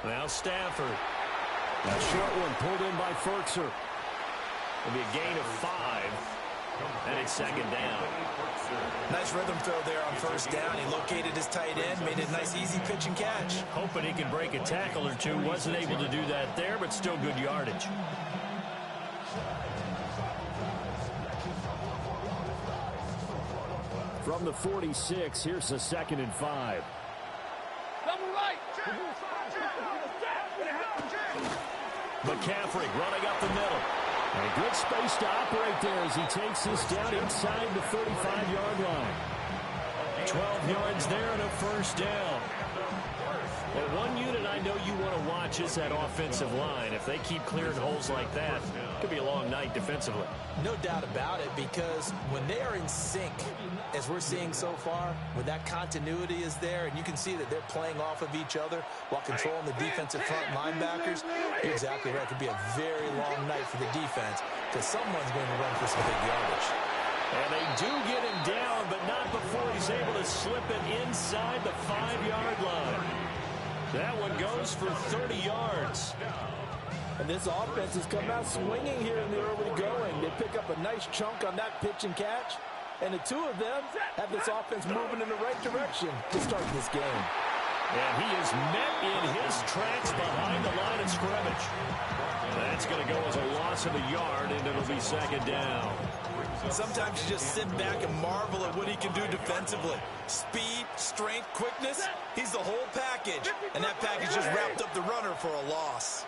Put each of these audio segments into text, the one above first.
Now Stafford. A short one pulled in by Firkser. It'll be a gain of 5. And it's second down. Nice rhythm throw there on first down. He located his tight end, made it a nice easy pitch and catch. Hoping he can break a tackle or two. Wasn't able to do that there, but still good yardage. From the 46, here's the 2nd and 5. McCaffrey running up the middle. And a good space to operate there as he takes this down inside the 35-yard line. 12 yards there and a first down. Well, one unit I know you want to watch is that offensive line. If they keep clearing holes like that, it could be a long night defensively. No doubt about it, because when they are in sync, as we're seeing so far, when that continuity is there, and you can see that they're playing off of each other while controlling the defensive front linebackers, you're exactly right. It could be a very long night for the defense, because someone's going to run for some big yardage. And they do get him down, but not before he's able to slip it inside the 5-yard line. That one goes for 30 yards. And this offense has come out swinging here in the early going. They pick up a nice chunk on that pitch and catch. And the two of them have this offense moving in the right direction to start this game. And he is met in his tracks behind the line of scrimmage. That's going to go as a loss of a yard, and it'll be second down. Sometimes you just sit back and marvel at what he can do defensively. Speed, strength, quickness, he's the whole package. And that package just wrapped up the runner for a loss.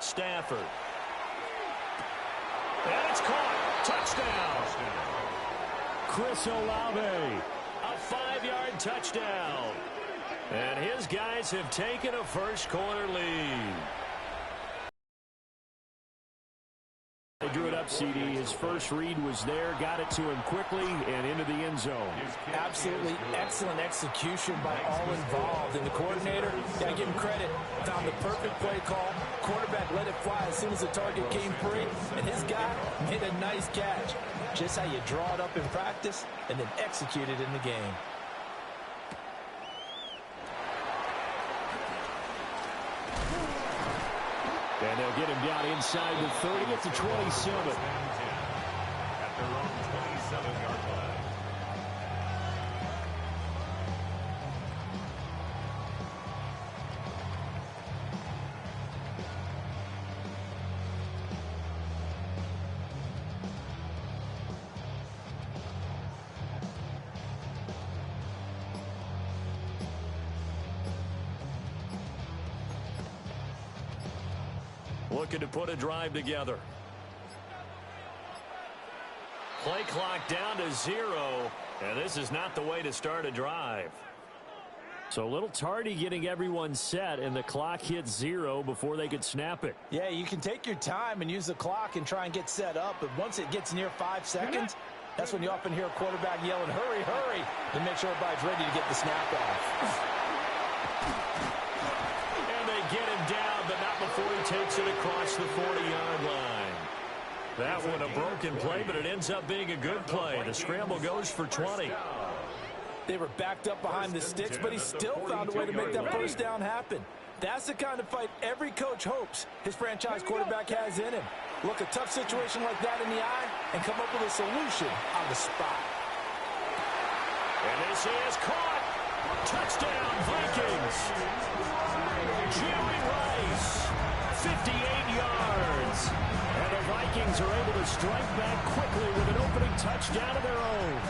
Stafford. And it's caught. Touchdown. Chris Olave. A 5-yard touchdown. And his guys have taken a first-quarter lead. They drew it up, CD. His first read was there, got it to him quickly, and into the end zone. Absolutely excellent execution by all involved. And the coordinator, got to give him credit, found the perfect play call. Quarterback let it fly as soon as the target came free, and his guy made a nice catch. Just how you draw it up in practice and then execute it in the game. And they'll get him down inside the 30 at the 27. At their own 27-yard line. Looking to put a drive together. Play clock down to 0, and this is not the way to start a drive. So a little tardy getting everyone set, and the clock hits 0 before they could snap it. Yeah, you can take your time and use the clock and try and get set up, but once it gets near 5 seconds, that's when you often hear a quarterback yelling, hurry, hurry, to make sure everybody's ready to get the snap off. Get him down, but not before he takes it across the 40-yard line. That one a broken play, but it ends up being a good play. The scramble goes for 20. They were backed up behind the sticks, but he still found a way to make that first down happen. That's the kind of fight every coach hopes his franchise quarterback has in him. Look a tough situation like that in the eye and come up with a solution on the spot. And this is caught. Touchdown, Vikings. Jerry Rice, 58 yards. And the Vikings are able to strike back quickly with an opening touchdown of their own.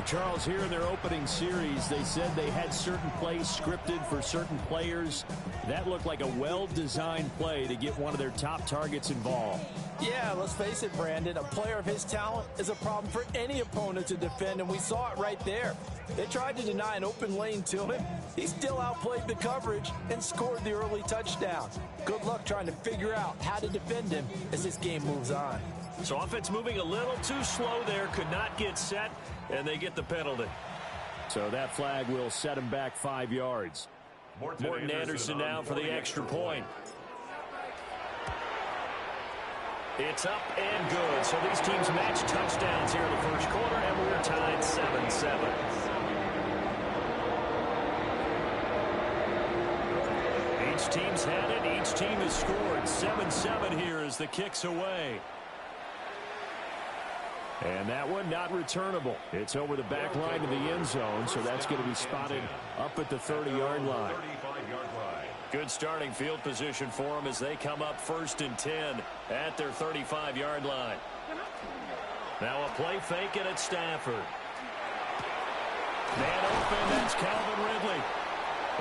Charles, here in their opening series, they said they had certain plays scripted for certain players. That looked like a well-designed play to get one of their top targets involved. Yeah, let's face it, Brandon. A player of his talent is a problem for any opponent to defend, and we saw it right there. They tried to deny an open lane to him. He still outplayed the coverage and scored the early touchdown. Good luck trying to figure out how to defend him as this game moves on. So offense moving a little too slow there, could not get set, and they get the penalty. So that flag will set him back 5 yards. Morton Anderson now for the extra point. It's up and good. So these teams match touchdowns here in the first quarter, and we're tied 7-7. Each team's had it. Each team has scored. 7-7 here as the kick's away. And that one not returnable. It's over the back line to the end zone, so that's going to be spotted up at the 30-yard line. Good starting field position for them as they come up 1st and 10 at their 35-yard line. Now a play fake, and it's Stafford. Man open, that's Calvin Ridley.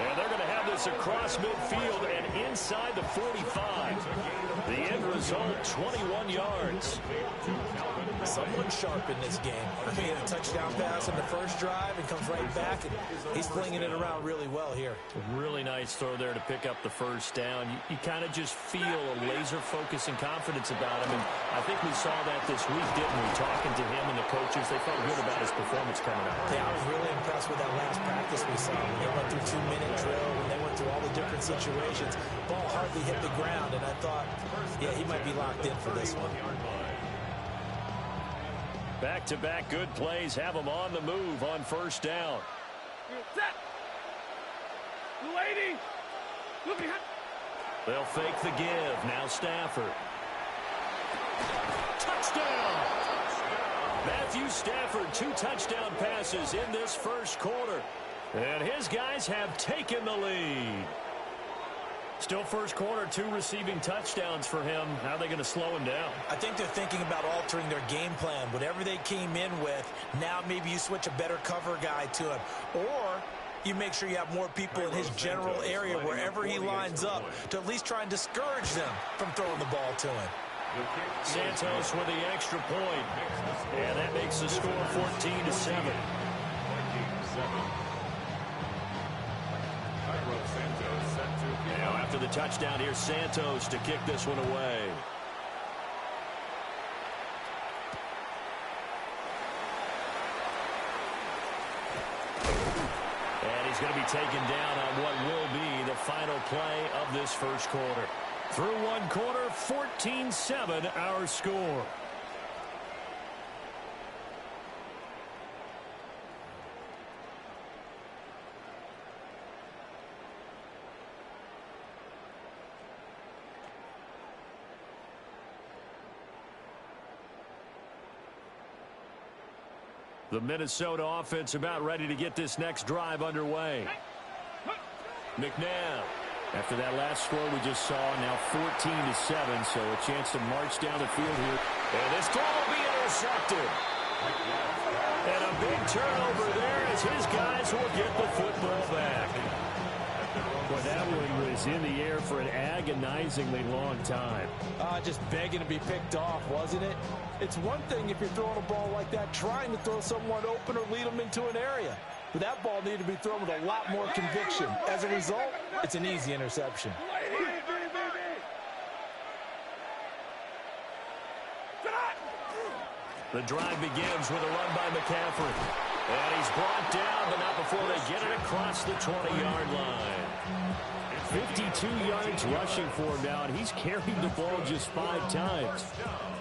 And they're going to have this across midfield and inside the 45. The end result, 21 yards. Someone sharp in this game. He had a touchdown pass in the first drive and comes right back, and he's flinging it around really well here. A really nice throw there to pick up the first down. You kind of just feel a laser focus and confidence about him, and I think we saw that this week, didn't we? Talking to him and the coaches, they felt good about his performance coming out. Yeah, I was really impressed with that last practice we saw. When they went through 2-minute drill, when they went through all the different situations, ball hardly hit the ground, and I thought, yeah, he might be locked in for this one. Back-to-back good plays have them on the move on first down. Set. Lady. Look behind. They'll fake the give. Now Stafford. Touchdown! Matthew Stafford, 2 touchdown passes in this first quarter. And his guys have taken the lead. Still first quarter, 2 receiving touchdowns for him. How are they going to slow him down? I think they're thinking about altering their game plan. Whatever they came in with, now maybe you switch a better cover guy to him. Or you make sure you have more people in his general area wherever he lines up to at least try and discourage them from throwing the ball to him. Santos with the extra point. And that makes the score 14-7. Now after the touchdown, here's Santos to kick this one away. And he's going to be taken down on what will be the final play of this first quarter. Through one quarter, 14-7 our score. The Minnesota offense about ready to get this next drive underway. McNabb. After that last score we just saw, now 14-7, so a chance to march down the field here. And this throw will be intercepted. And a big turnover there as his guys will get the football back. Boy, that one was in the air for an agonizingly long time. Just begging to be picked off, wasn't it? It's one thing if you're throwing a ball like that, trying to throw someone open or lead them into an area. But that ball needed to be thrown with a lot more conviction. As a result, it's an easy interception. The drive begins with a run by McCaffrey. And he's brought down, but not before they get it across the 20-yard line. 52 yards rushing for him now, and he's carried the ball just 5 times.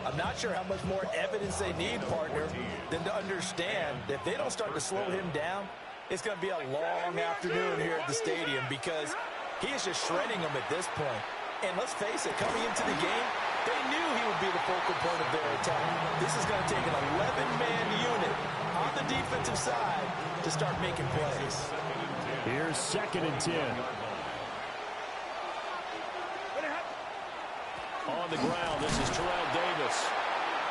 I'm not sure how much more evidence they need, partner, than to understand that if they don't start to slow him down, it's going to be a long afternoon here at the stadium because he is just shredding them at this point. And let's face it, coming into the game, they knew he would be the focal point of their attack. This is going to take an 11-man unit on the defensive side to start making plays. Here's 2nd and 10. On the ground, this is Terrell Davis.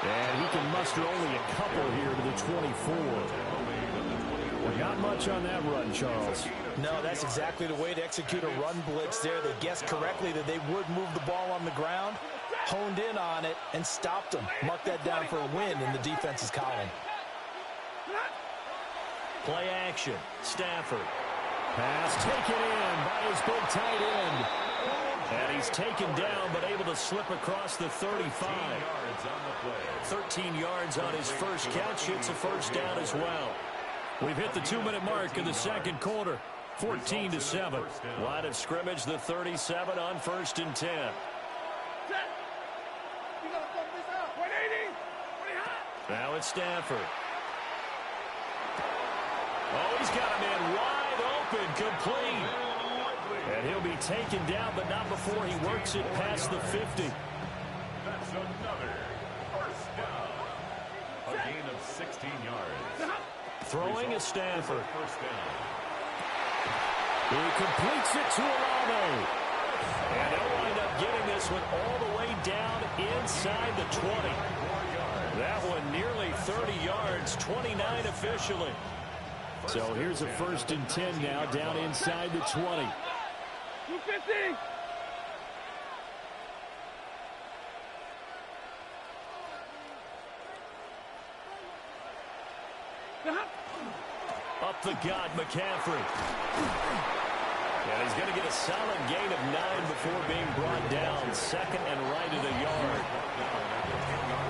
And he can muster only a couple here to the 24. Well, not much on that run, Charles. No, that's exactly the way to execute a run blitz there. They guessed correctly that they would move the ball on the ground, honed in on it, and stopped them. Mark that down for a win in the defense's column. Play action. Stafford. Pass taken in by his big tight end. And he's taken down, but able to slip across the 35. 13 yards on his first catch. It's a first down as well. We've hit the 2-minute mark in the second quarter. 14-7. Line of scrimmage, the 37 on 1st and 10. it's Stafford. Oh, he's got a man wide open, complete. And he'll be taken down, but not before he works it past the 50. That's another first down. A gain of 16 yards. Throwing is Stafford. First down. He completes it to Olave. And he'll wind up getting this one all the way down inside the 20. That one nearly 30 yards, 29 officially. So here's a 1st and 10 now down inside the 20. 250. Up the gut, McCaffrey. And he's going to get a solid gain of 9 before being brought down. 2nd and right at a yard.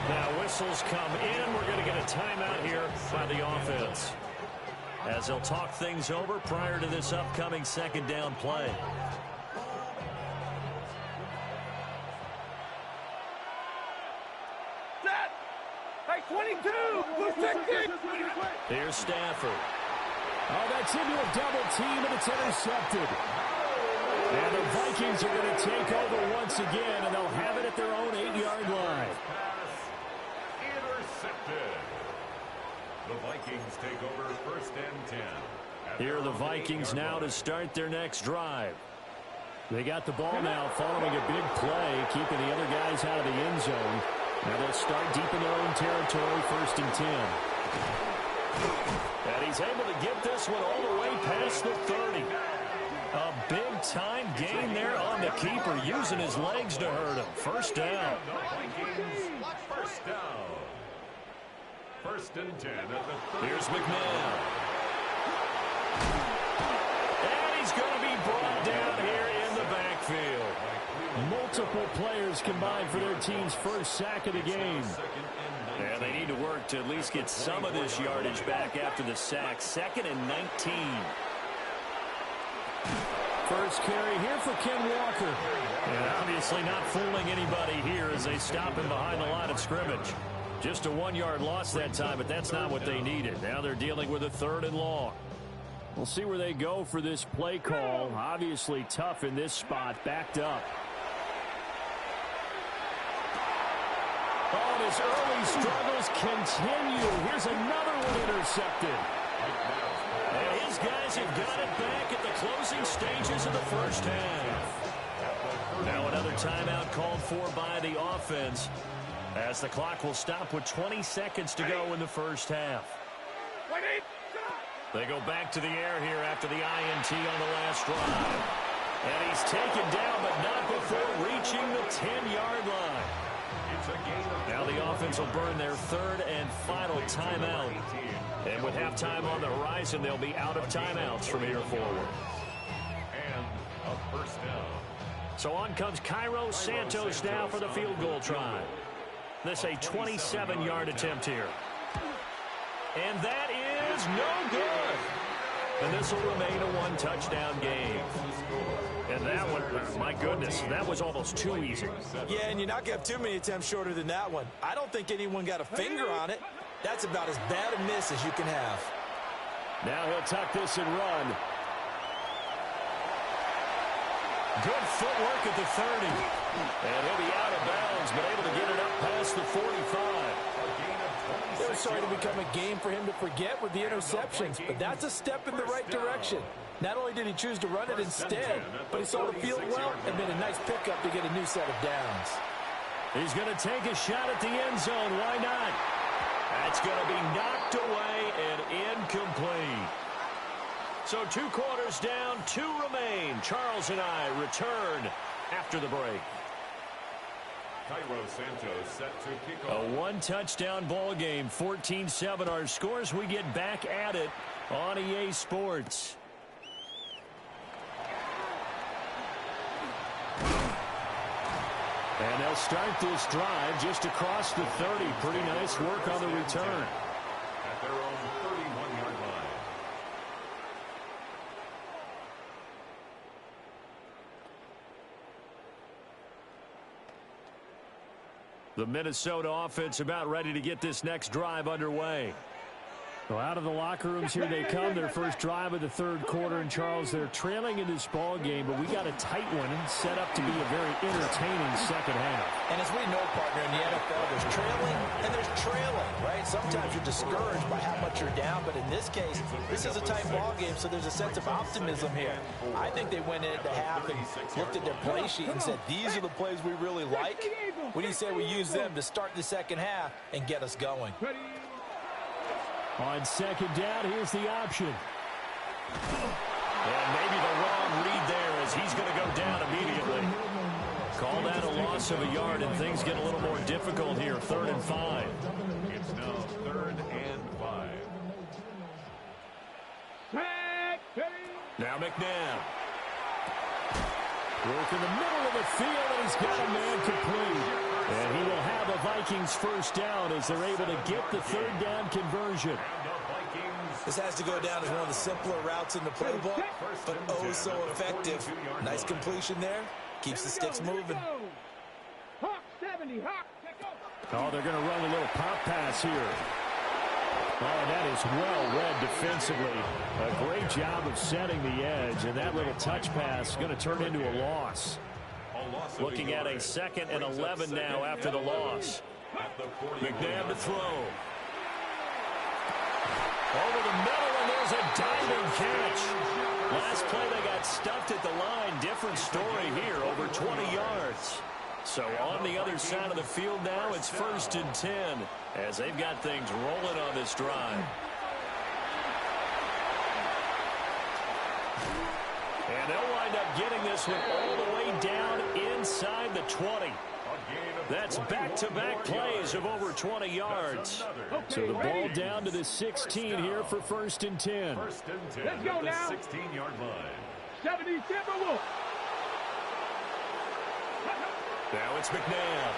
Now whistles come in. We're going to get a timeout here by the offense, as they'll talk things over prior to this upcoming 2nd down play. Set. Hey, 22. 260. Here's Stafford. Oh, that's into a double team, and it's intercepted. And the Vikings are going to take over once again, and they'll have it at their own 8-yard line. Intercepted. The Vikings take over 1st and 10. Here are the Vikings now to start their next drive. They got the ball now following a big play, keeping the other guys out of the end zone. Now they'll start deep in their own territory, 1st and 10. And he's able to get this one all the way past the 30. A big-time gain there on the keeper, using his legs to hurt him. 1st down. First down. 1st and 10 at the 30. Here's McNabb. And he's going to be brought down here in the backfield. Multiple players combined for their team's 1st sack of the game. And they need to work to at least get some of this yardage back after the sack. 2nd and 19. First carry here for Ken Walker. And obviously not fooling anybody here as they stop him behind the line of scrimmage. Just a 1-yard loss that time, but that's not what they needed. Now they're dealing with a 3rd and long. We'll see where they go for this play call. Obviously tough in this spot, backed up. Oh, and his early struggles continue. Here's another one intercepted. And his guys have got it back at the closing stages of the 1st half. Now another timeout called for by the offense, as the clock will stop with 20 seconds to go in the 1st half. They go back to the air here after the INT on the last drive. And he's taken down, but not before reaching the 10-yard line. Now the offense will burn their 3rd and final timeout. And with halftime on the horizon, they'll be out of timeouts from here forward. And a 1st down. So on comes Cairo Santos now for the field goal try. This a 27-yard attempt here. And that is no good. And this will remain a 1-touchdown game. And that one, my goodness, that was almost too easy. Yeah, and you're not going to have too many attempts shorter than that one. I don't think anyone got a finger on it. That's about as bad a miss as you can have. Now he'll tuck this and run. Good footwork at the 30. And he'll be out of bounds, but able to get it up past the 45. It was starting to become a game for him to forget with the interceptions, but that's a step in the right direction. Not only did he choose to run it instead, but he saw the field well and made a nice pickup to get a new set of downs. He's going to take a shot at the end zone. Why not? That's going to be knocked away and incomplete. So 2 quarters down, 2 remain. Charles and I return after the break. Cairo Santos set to kick off. A 1-touchdown ball game, 14-7 our scores. We get back at it on EA Sports. And they'll start this drive just across the 30. Pretty nice work on the return. At their own 31-yard line. The Minnesota offense about ready to get this next drive underway. So out of the locker rooms here they come. Their first drive of the third quarter. And, Charles, they're trailing in this ball game, but we got a tight one set up to be a very entertaining second half. And as we know, partner, in the NFL, there's trailing and there's trailing, right? Sometimes you're discouraged by how much you're down, but in this case, this is a tight ball game, so there's a sense of optimism here. I think they went into half and looked at their play sheet and said, these are the plays we really like. What do you say we use them to start the second half and get us going? On second down, here's the option. And maybe the wrong read there as he's going to go down immediately. Call that a loss of a yard, and things get a little more difficult here. 3rd and 5. It's now 3rd and 5. Now McNabb. Work in the middle of the field, and he's got a man complete. And he will have a Vikings first down as they're able to get the 3rd down conversion. This has to go down as one of the simpler routes in the playbook, but oh so effective. Nice completion there. Keeps the sticks moving. Oh, they're going to run a little pop pass here. Oh, that is well read defensively. A great job of setting the edge, and that little touch pass is going to turn into a loss. Looking at a 2nd and 11 now after the loss. McNabb to throw. Over the middle, and there's a diving catch. Last play they got stuffed at the line. Different story here, over 20 yards. So on the other side of the field now, it's 1st and 10 as they've got things rolling on this drive. And they'll wind up getting this one all the way down inside the 20. That's back-to-back plays of over 20 yards. So the ball down to the 16 here for 1st and 10. Let's go now. 16-yard line. 77 Wolf. Now it's McNabb.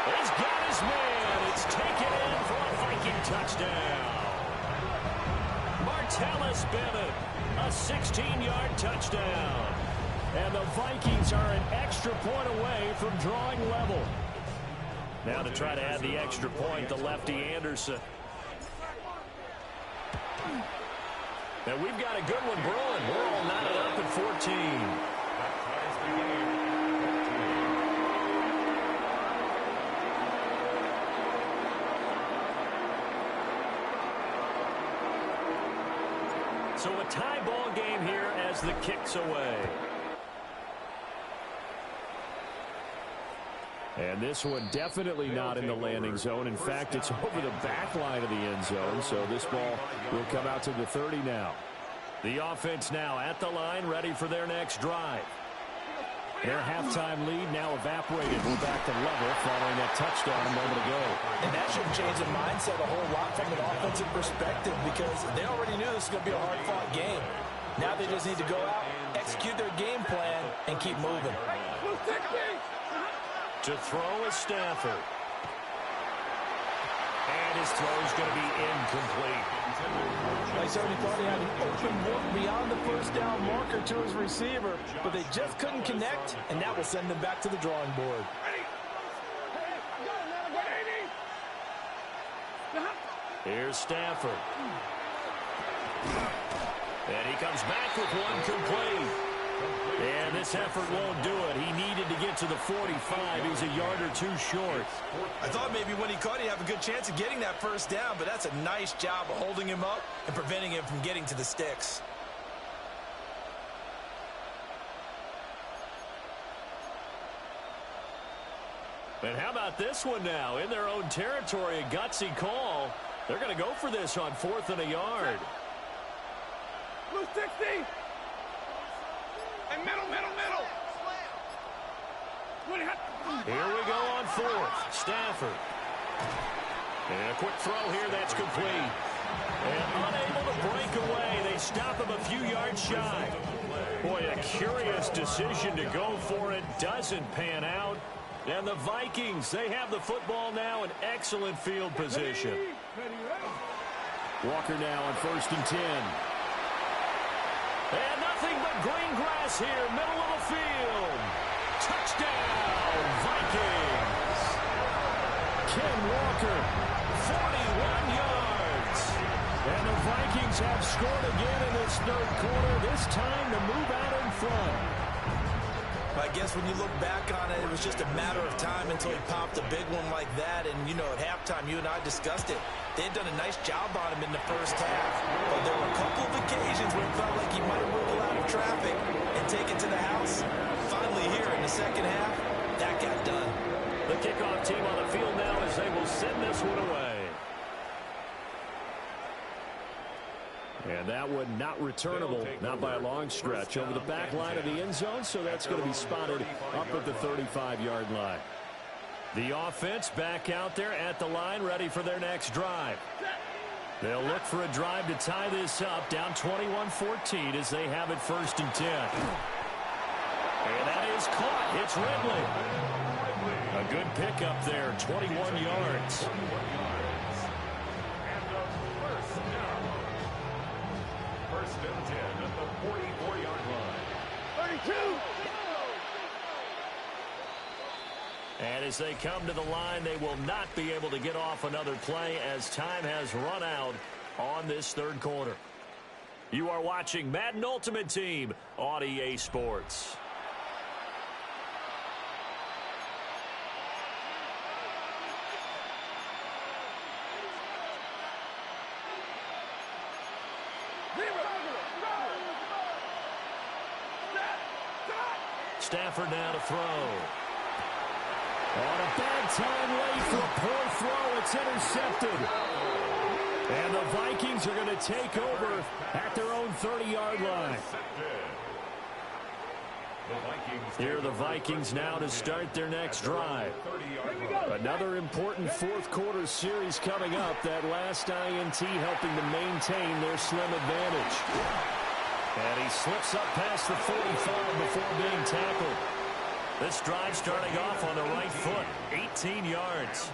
He's got his man. It's taken in for a Viking touchdown. Martellus Bennett, a 16-yard touchdown. And the Vikings are an extra point away from drawing level. Now to try to add the extra point, the lefty Anderson. And we've got a good one brewing. We're all knotted up at 14. So a tie ball game here as the kick's away. And this one definitely not in the landing zone. In fact, it's over the back line of the end zone. So this ball will come out to the 30 now. The offense now at the line, ready for their next drive. Their halftime lead now evaporated. We're back to level following that touchdown a moment ago. And that should change the mindset a whole lot from an offensive perspective because they already knew this was going to be a hard-fought game. Now they just need to go out, execute their game plan, and keep moving. To throw is Stafford. And his throw is going to be incomplete. I certainly thought he had an open look beyond the first down marker to his receiver, but they just couldn't connect, and that will send them back to the drawing board. Here's Stafford. And he comes back with one complete. And this effort won't do it. He needed to get to the 45. He's a yard or two short. I thought maybe when he caught, he'd have a good chance of getting that first down, but that's a nice job of holding him up and preventing him from getting to the sticks. And how about this one now? In their own territory, a gutsy call. They're going to go for this on 4th and a yard. Blue 60. And middle. Here we go on 4th. Stafford. And a quick throw here that's complete. And unable to break away. They stop him a few yards shy. Boy, a curious decision to go for it. Doesn't pan out. And the Vikings, they have the football now in excellent field position. Walker now on 1st and 10. And nothing but green grass here, middle of the field. Touchdown, Vikings. Ken Walker, 41 yards. And the Vikings have scored again in this third quarter, this time to move out in front. I guess when you look back on it, it was just a matter of time until he popped a big one like that. And, you know, at halftime, you and I discussed it. They had done a nice job on him in the first half. But there were a couple of occasions where it felt like he might have wiggled out of traffic and taken to the house. Finally here in the second half, that got done. The kickoff team on the field now as they will send this one away. And that one not returnable, not by a long stretch, over the back line of the end zone, so that's going to be spotted up at the 35-yard line. The offense back out there at the line, ready for their next drive. They'll look for a drive to tie this up, down 21-14 as they have it 1st and 10. And that is caught. It's Ridley. A good pickup there, 21 yards. First and 10 at the 44-yard line. 32. And as they come to the line, they will not be able to get off another play as time has run out on this third quarter. You are watching Madden Ultimate Team on EA Sports. Stafford now to throw. On a bad time late for a poor throw. It's intercepted. And the Vikings are going to take over at their own 30-yard line. Here are the Vikings now to start their next drive. Another important fourth quarter series coming up. That last INT helping to maintain their slim advantage. And he slips up past the 45 before being tackled. This drive starting off on the right foot, 18 yards.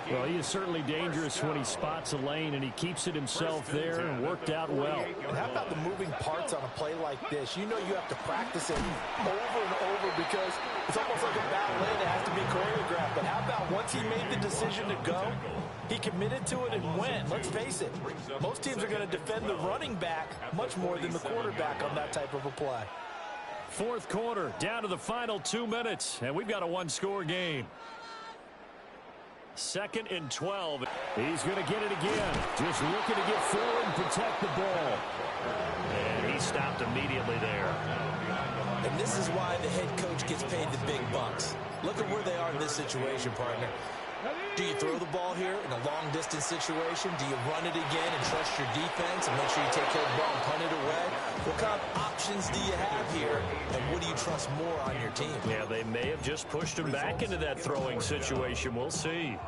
Well, he is certainly dangerous when he spots a lane, and he keeps it himself there and worked out well. And how about the moving parts on a play like this? You know you have to practice it over and over because it's almost like a ballet that has to be choreographed. But how about once he made the decision to go, he committed to it and went. Let's face it, most teams are going to defend the running back much more than the quarterback on that type of a play. Fourth quarter, down to the final 2 minutes, and we've got a one-score game. 2nd and 12. He's going to get it again. Just looking to get forward and protect the ball. And he stopped immediately there. And this is why the head coach gets paid the big bucks. Look at where they are in this situation, partner. Do you throw the ball here in a long-distance situation? Do you run it again and trust your defense and make sure you take care of the ball and punt it away? What kind of options do you have here, and what do you trust more on your team? Yeah, they may have just pushed him back into that throwing situation. We'll see.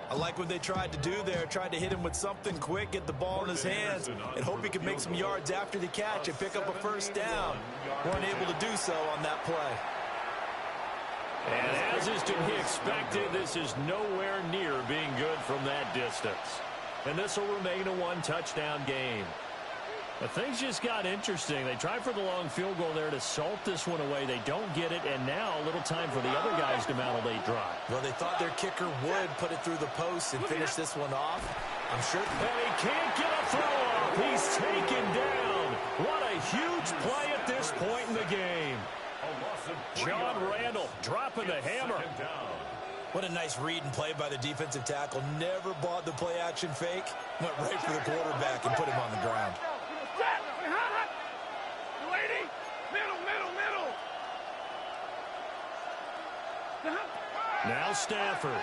I like what they tried to do there, tried to hit him with something quick, get the ball in his hands, and hope he could make some yards after the catch and pick up a first down. Weren't able to do so on that play. And as is to be expected, this is nowhere near being good from that distance. And this will remain a one-touchdown game. But things just got interesting. They tried for the long field goal there to salt this one away. They don't get it, and now a little time for the other guys to mount a late drive. Well, they thought their kicker would put it through the post and finish this one off. I'm sure. And he can't get a throw off. He's taken down. What a huge play at this point in the game. John Randall dropping the hammer. What a nice read and play by the defensive tackle. Never bought the play action fake. Went right for the quarterback and put him on the ground. Now Stafford.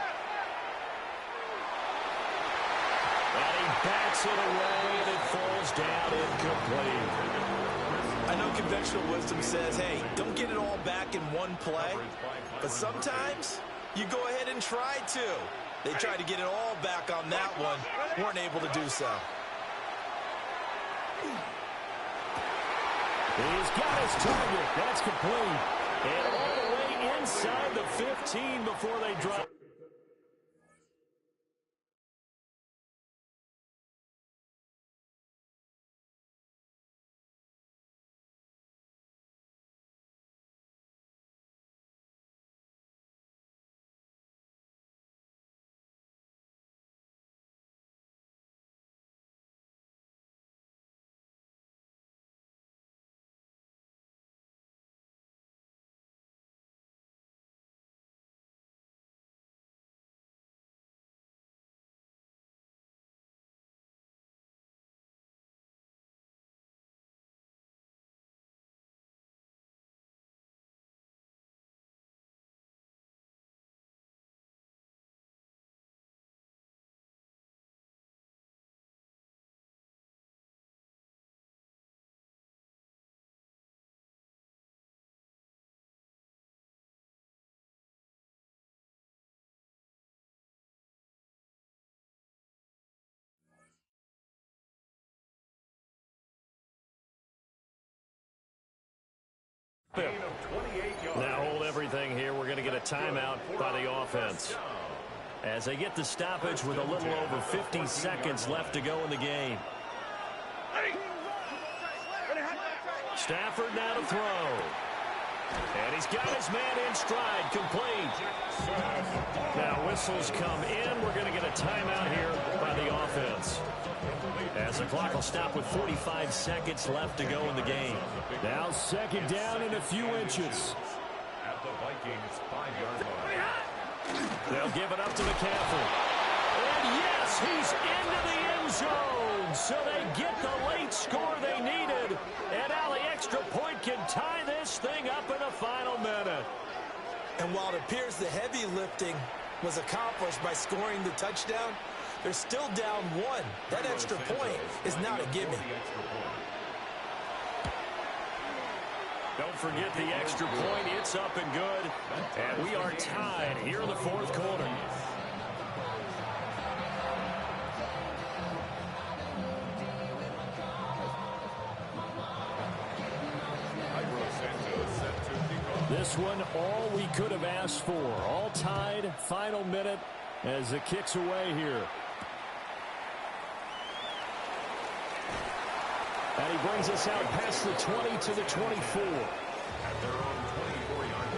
And he bats it away, and it falls down incomplete. I know conventional wisdom says, hey, don't get it all back in one play. But sometimes you go ahead and try to. They tried to get it all back on that one. Weren't able to do so. He's got his target. That's complete. And all the way inside the 15 before they drop. Now hold everything here. We're going to get a timeout by the offense as they get the stoppage with a little over 50 seconds left to go in the game. Stafford now to throw. And he's got his man in stride, complete. Now whistles come in. We're going to get a timeout here by the offense, as the clock will stop with 45 seconds left to go in the game. Now second down and a few inches. At the Vikings 5-yard line. They'll give it up to McCaffrey. And yes, he's into the end zone. So they get the late score they needed. And now the extra point can tie this thing up in the final minute. And while it appears the heavy lifting was accomplished by scoring the touchdown, they're still down one. That extra point is not a gimme. Don't forget the extra point. It's up and good. And we are tied here in the fourth quarter. This one, all we could have asked for. All tied, final minute as it kicks away here. And he brings us out past the 20 to the 24. At their own 24-yard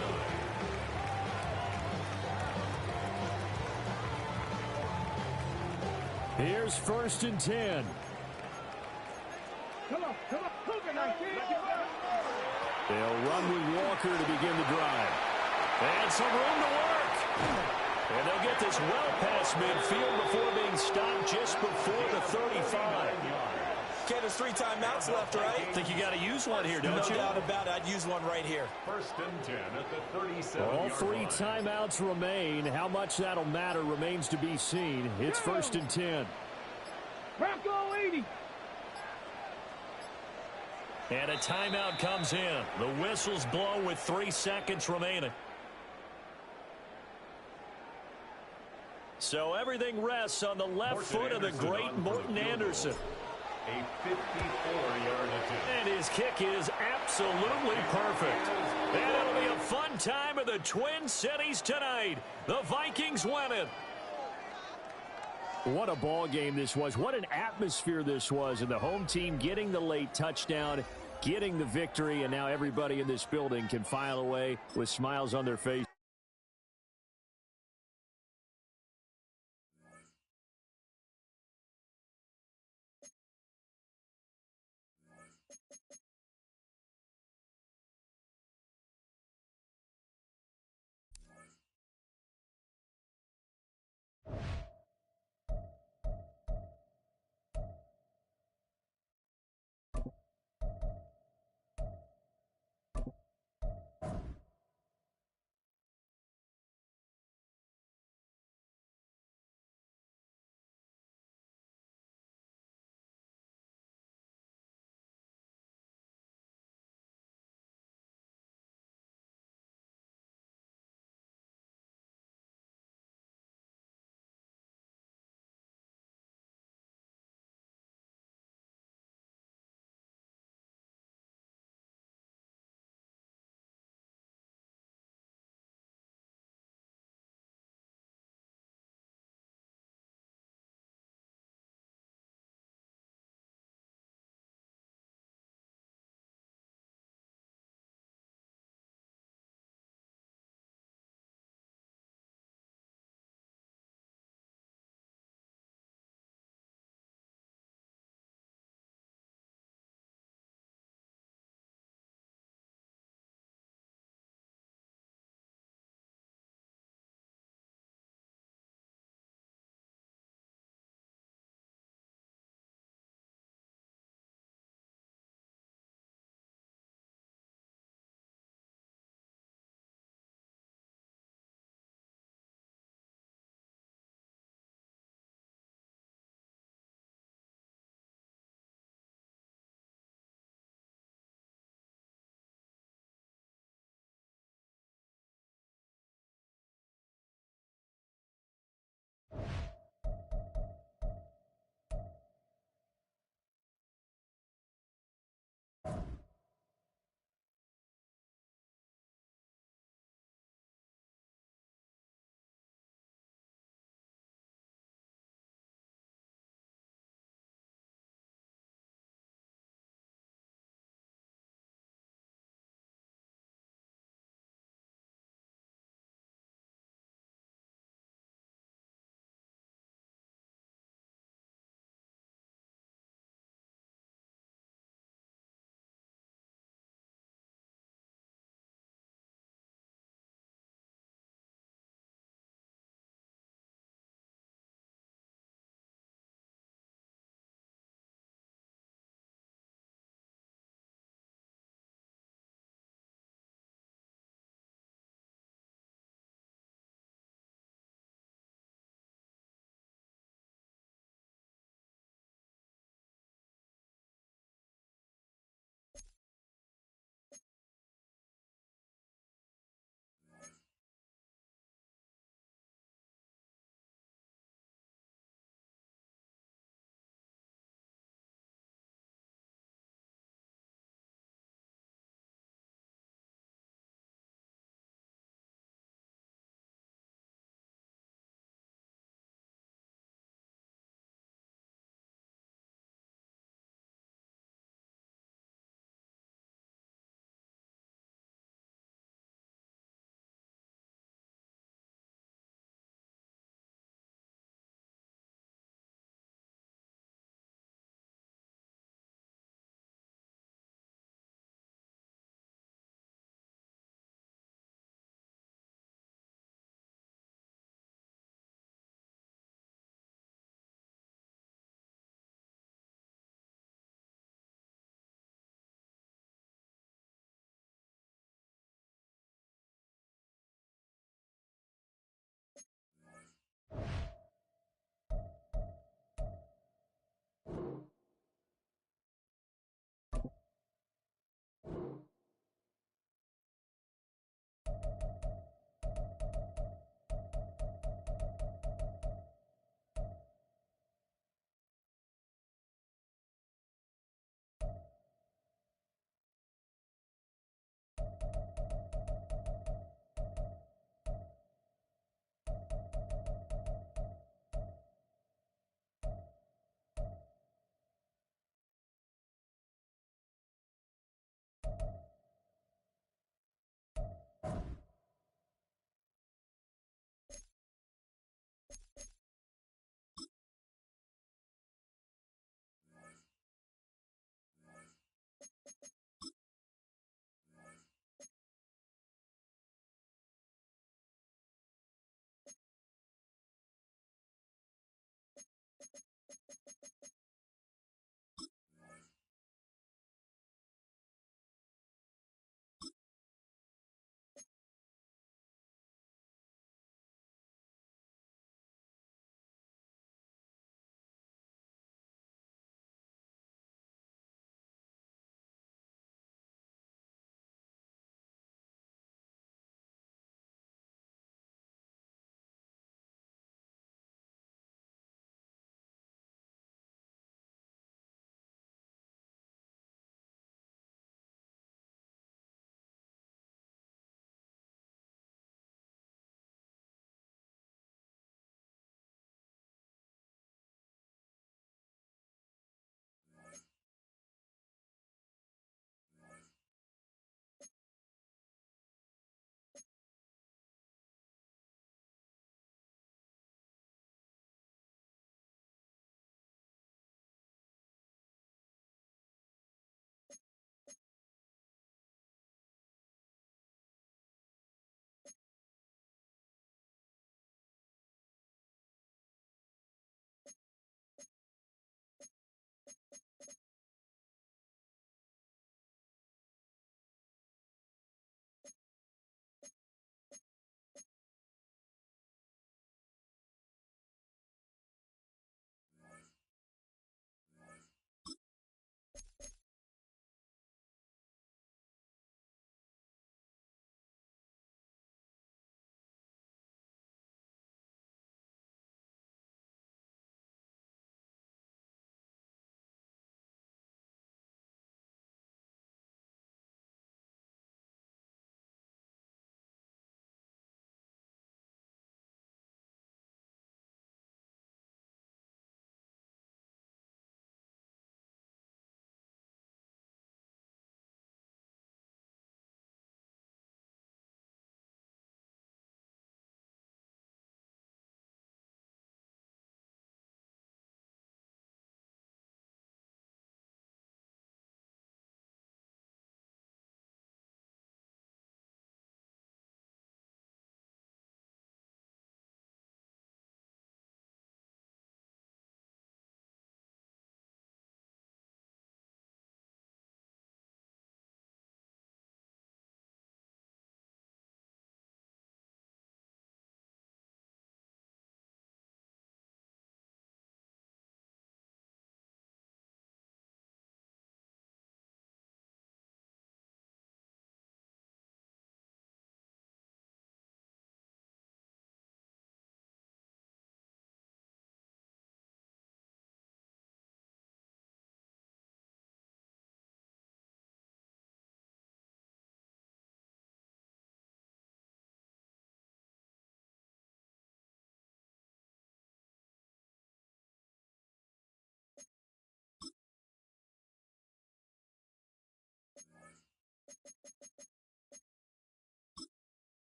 line. Here's first and 10. Come on. Hook it, 19. They'll run with Walker to begin the drive. And some room to work. And they'll get this well past midfield before being stopped just before the 35. Okay, there's 3 timeouts left, right? I think you got to use one here, don't No you? doubt about it. I'd use one right here. First and 10 at the 37-yard line. All 3 timeouts remain. How much that'll matter remains to be seen. It's first and 10. Bronco 80. And a timeout comes in. The whistles blow with 3 seconds remaining. So everything rests on the left foot of the great Morton Anderson. A 54-yard attempt. And his kick is absolutely perfect. And it'll be a fun time of the Twin Cities tonight. The Vikings win it. What a ball game this was. What an atmosphere this was. And the home team getting the late touchdown, getting the victory, and now everybody in this building can file away with smiles on their face.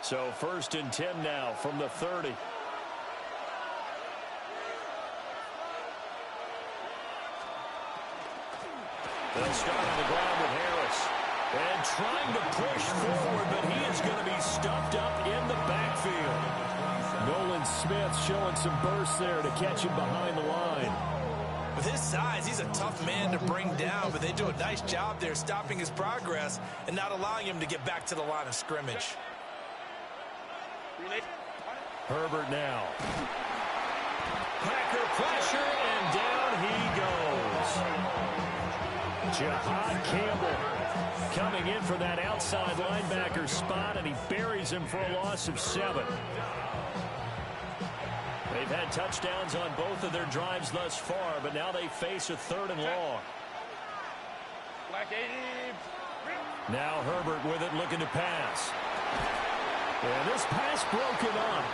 So 1st and 10 now from the 30. They'll start on the ground with Harris. And trying to push forward, but he is going to be stuffed up in the backfield. Nolan Smith showing some burst there to catch him behind the line. With his size, he's a tough man to bring down, but they do a nice job there stopping his progress and not allowing him to get back to the line of scrimmage. Herbert now. Packer pressure, and down he goes. Jahad Campbell coming in for that outside linebacker spot, and he buries him for a loss of 7. They've had touchdowns on both of their drives thus far, but now they face a 3rd and long. Now Herbert with it, looking to pass. And this pass broken up.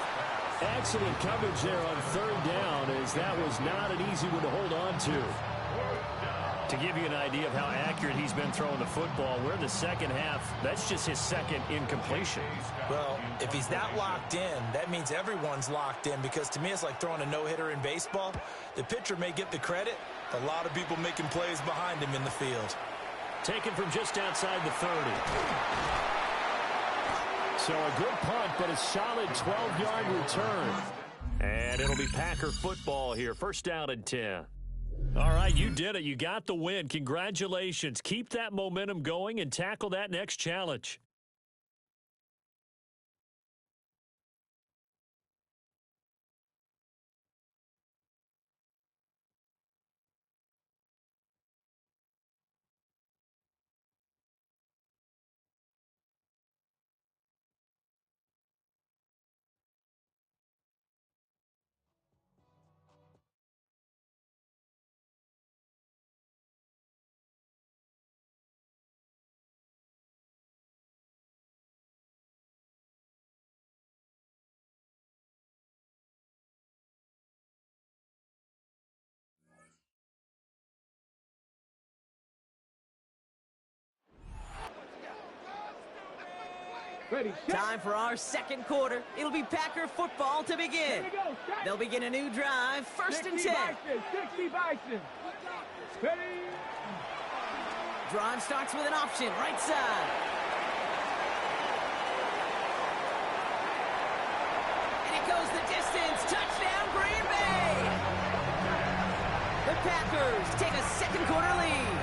Excellent coverage there on 3rd down, as that was not an easy one to hold on to. To give you an idea of how accurate he's been throwing the football, we're in the second half. That's just his 2nd incompletion. Well, if he's that locked in, that means everyone's locked in, because to me it's like throwing a no-hitter in baseball. The pitcher may get the credit, but a lot of people making plays behind him in the field. Taken from just outside the 30. So a good punt, but a solid 12-yard return. And it'll be Packer football here. 1st down and 10. All right, you did it. You got the win. Congratulations. Keep that momentum going and tackle that next challenge. Ready, Time for our 2nd quarter. It'll be Packer football to begin. They'll begin a new drive, 1st and 10. 60 Bison. Ready. Drive starts with an option, right side. And it goes the distance. Touchdown, Green Bay. The Packers take a 2nd quarter lead.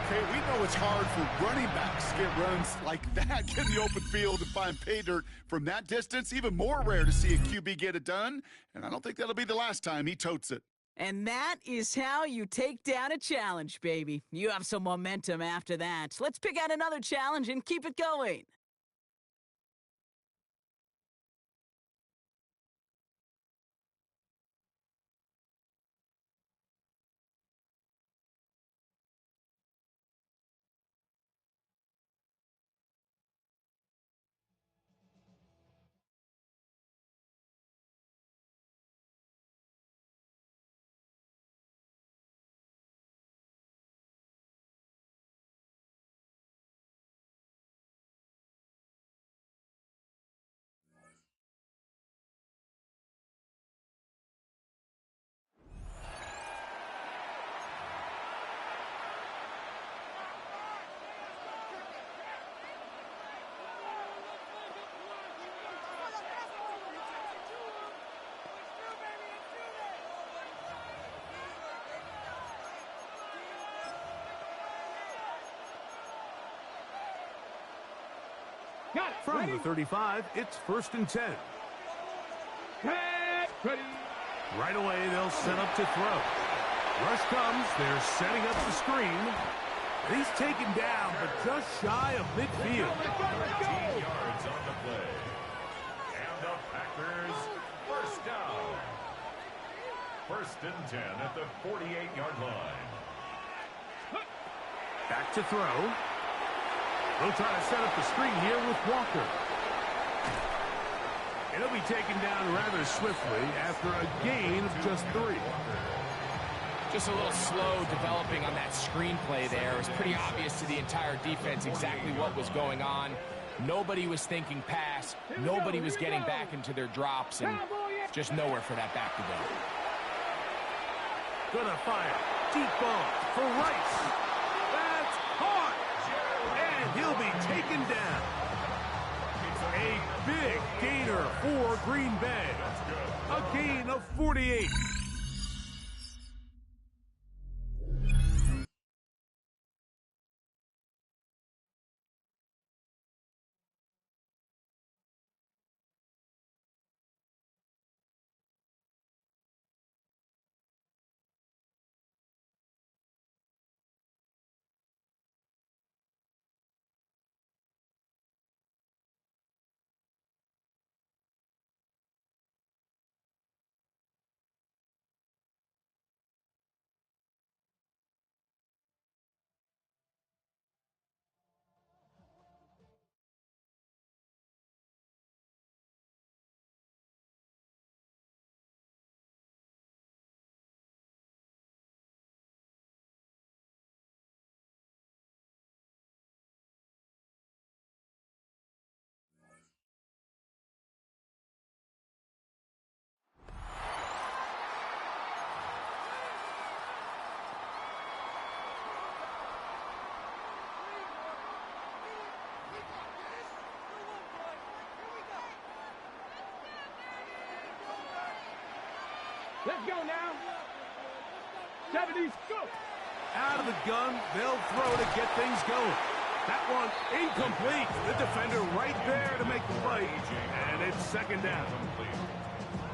Okay, we know it's hard for running backs to get runs like that, get in the open field and find pay dirt from that distance. Even more rare to see a QB get it done, and I don't think that'll be the last time he totes it. And that is how you take down a challenge, baby. You have some momentum after that. Let's pick out another challenge and keep it going. Got it. From Ready. the 35, it's 1st and 10. Ready. Right away, they'll set up to throw. Rush comes. They're setting up the screen. And he's taken down, but just shy of midfield. 13 yards on the play. And the Packers, 1st down. 1st and 10 at the 48-yard line. Back to throw. They'll try to set up the screen here with Walker. And he'll be taken down rather swiftly after a gain of just 3. Just a little slow developing on that screenplay there. It was pretty obvious to the entire defense exactly what was going on. Nobody was thinking pass. Nobody was getting back into their drops, and just nowhere for that back to go. Gonna fire. Deep ball for Rice. That's caught. And he'll be taken down. A big gainer for Green Bay. A gain of 48. Let's go now. 70s, go. Out of the gun, they'll throw to get things going. That one incomplete. The defender right there to make the play. And it's second down.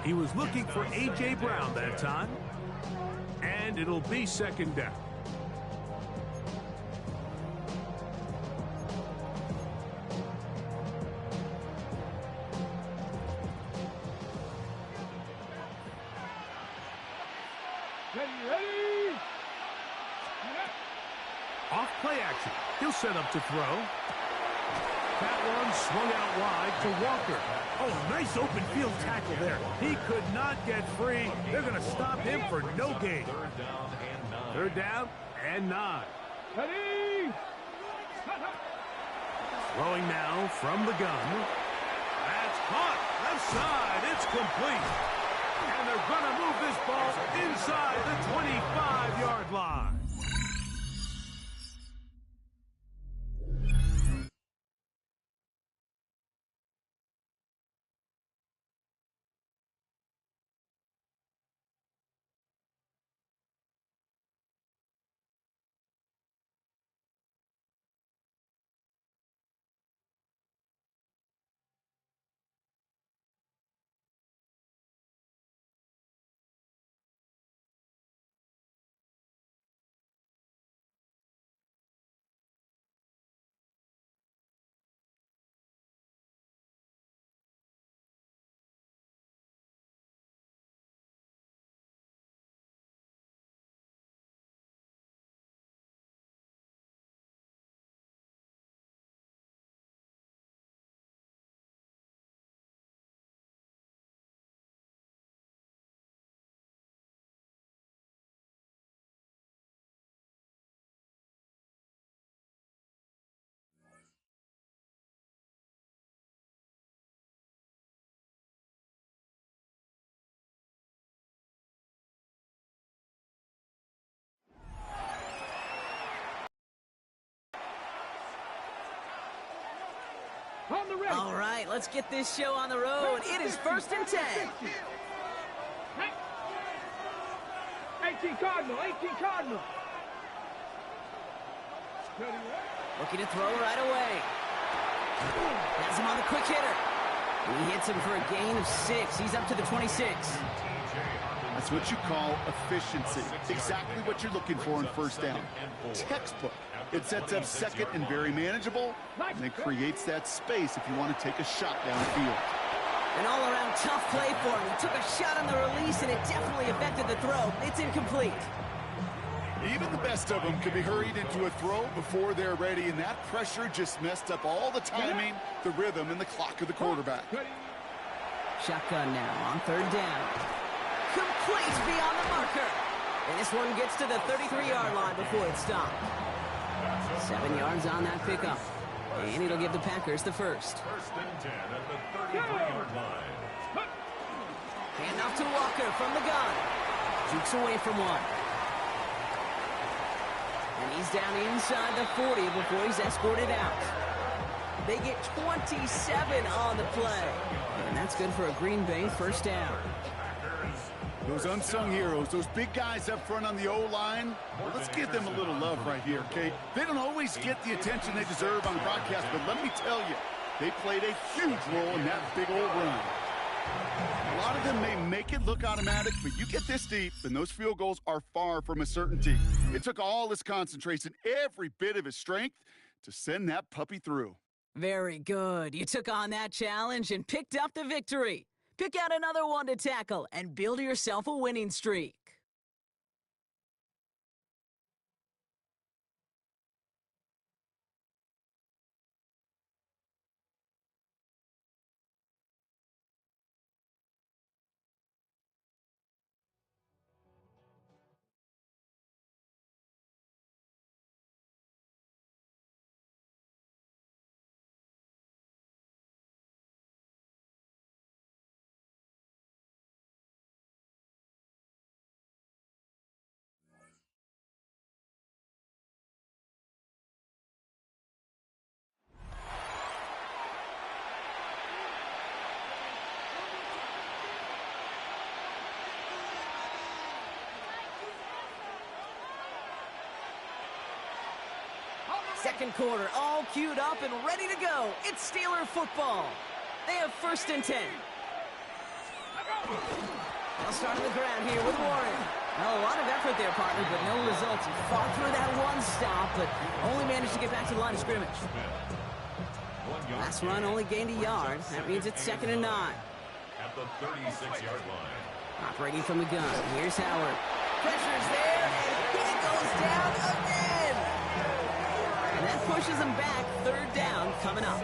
He was looking for A.J. Brown that time. And it'll be second down. Ready. Off play action. He'll set up to throw. That one swung out wide to Walker. Oh, nice open field tackle there. He could not get free. They're going to stop him for no gain. Third down and 9. Ready. Throwing now from the gun. That's caught. Left side. It's complete. And they're going to move this ball inside the 25-yard line. All right, let's get this show on the road. It is 1st and 10. 18 Cardinal, 18 Cardinal. Looking to throw right away. Has him on the quick hitter. He hits him for a gain of 6. He's up to the 26. That's what you call efficiency. Exactly what you're looking for in first down. Textbook. It sets up second and very manageable, and it creates that space if you want to take a shot downfield. An all-around tough play for him. He took a shot on the release, and it definitely affected the throw. It's incomplete. Even the best of them can be hurried into a throw before they're ready, and that pressure just messed up all the timing, the rhythm, and the clock of the quarterback. Shotgun now on 3rd down. Complete beyond the marker. And this one gets to the 33-yard line before it's stopped. 7 yards on that pickup. And it'll give the Packers the first. First and 10 at the 33-yard line. Hand off to Walker from the gun. Jukes away from one. And he's down inside the 40 before he's escorted out. They get 27 on the play. And that's good for a Green Bay first down. Those unsung heroes, those big guys up front on the O-line, well, let's give them a little love right here, okay? They don't always get the attention they deserve on broadcast, but let me tell you, they played a huge role in that big old run. A lot of them may make it look automatic, but you get this deep, and those field goals are far from a certainty. It took all his concentration, every bit of his strength, to send that puppy through. Very good. You took on that challenge and picked up the victory. Pick out another one to tackle and build yourself a winning streak. Second quarter, all queued up and ready to go. It's Steeler football. They have first and 10. They'll start on the ground here with Warren. Well, a lot of effort there, partner, but no results. He fought through that one stop, but only managed to get back to the line of scrimmage. Last run only gained a yard. That means it's 2nd and 9. At the 36-yard line. Operating from the gun. Here's Howard. Pressure's there, and he goes down again. And that pushes him back. 3rd down coming up.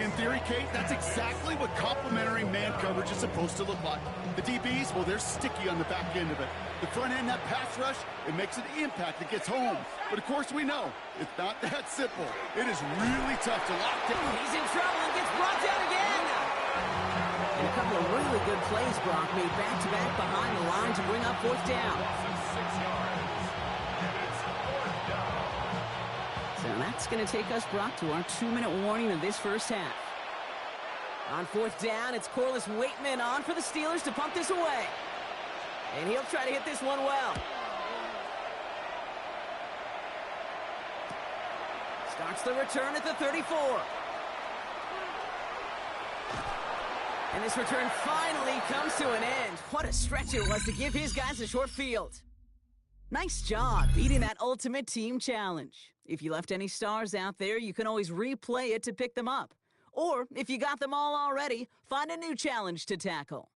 In theory, Kate, that's exactly what complementary man coverage is supposed to look like. The DBs, well, they're sticky on the back end of it. The front end, that pass rush, it makes an impact. It gets home. But, of course, we know it's not that simple. It is really tough to lock down. He's in trouble and gets brought down again. And a couple of really good plays, Brock, made back-to-back behind the line to bring up 4th down. So that's going to take us, Brock, to our 2-minute warning of this first half. On 4th down, it's Corliss Waitman on for the Steelers to pump this away. And he'll try to hit this one well. Starts the return at the 34. And this return finally comes to an end. What a stretch it was to give his guys a short field. Nice job beating that ultimate team challenge. If you left any stars out there, you can always replay it to pick them up. Or, if you got them all already, find a new challenge to tackle.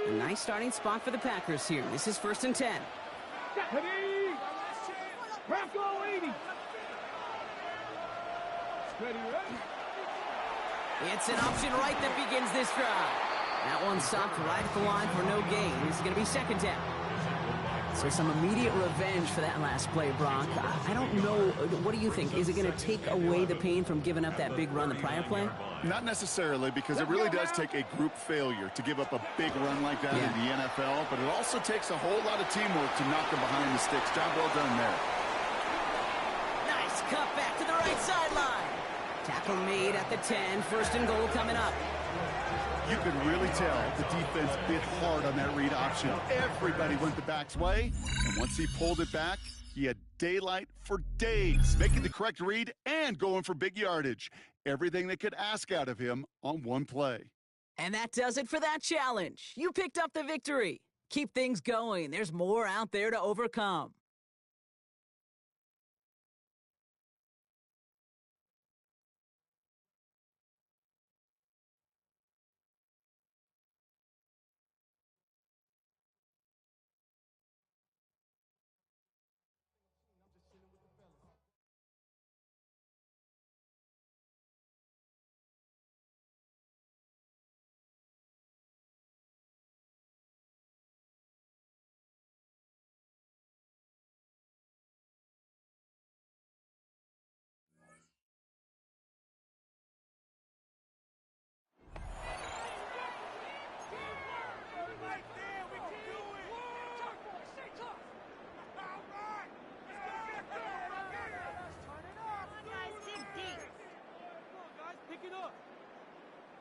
A nice starting spot for the Packers here. This is 1st and 10. Bronco 80. Ready, ready. It's an option right that begins this drive. That one stopped right at the line for no gain. This is going to be 2nd down. So some immediate revenge for that last play, Brock. I don't know. What do you think? Is it going to take away the pain from giving up that big run the prior play? Not necessarily, because it really does take a group failure to give up a big run like that in the NFL, but it also takes a whole lot of teamwork to knock them behind the sticks. Job well done there. Nice cut back to the right sideline. Tackle made at the 10. 1st and goal coming up. You could really tell the defense bit hard on that read option. Everybody went the back's way, and once he pulled it back, he had daylight for days, making the correct read and going for big yardage. Everything they could ask out of him on one play. And that does it for that challenge. You picked up the victory. Keep things going. There's more out there to overcome.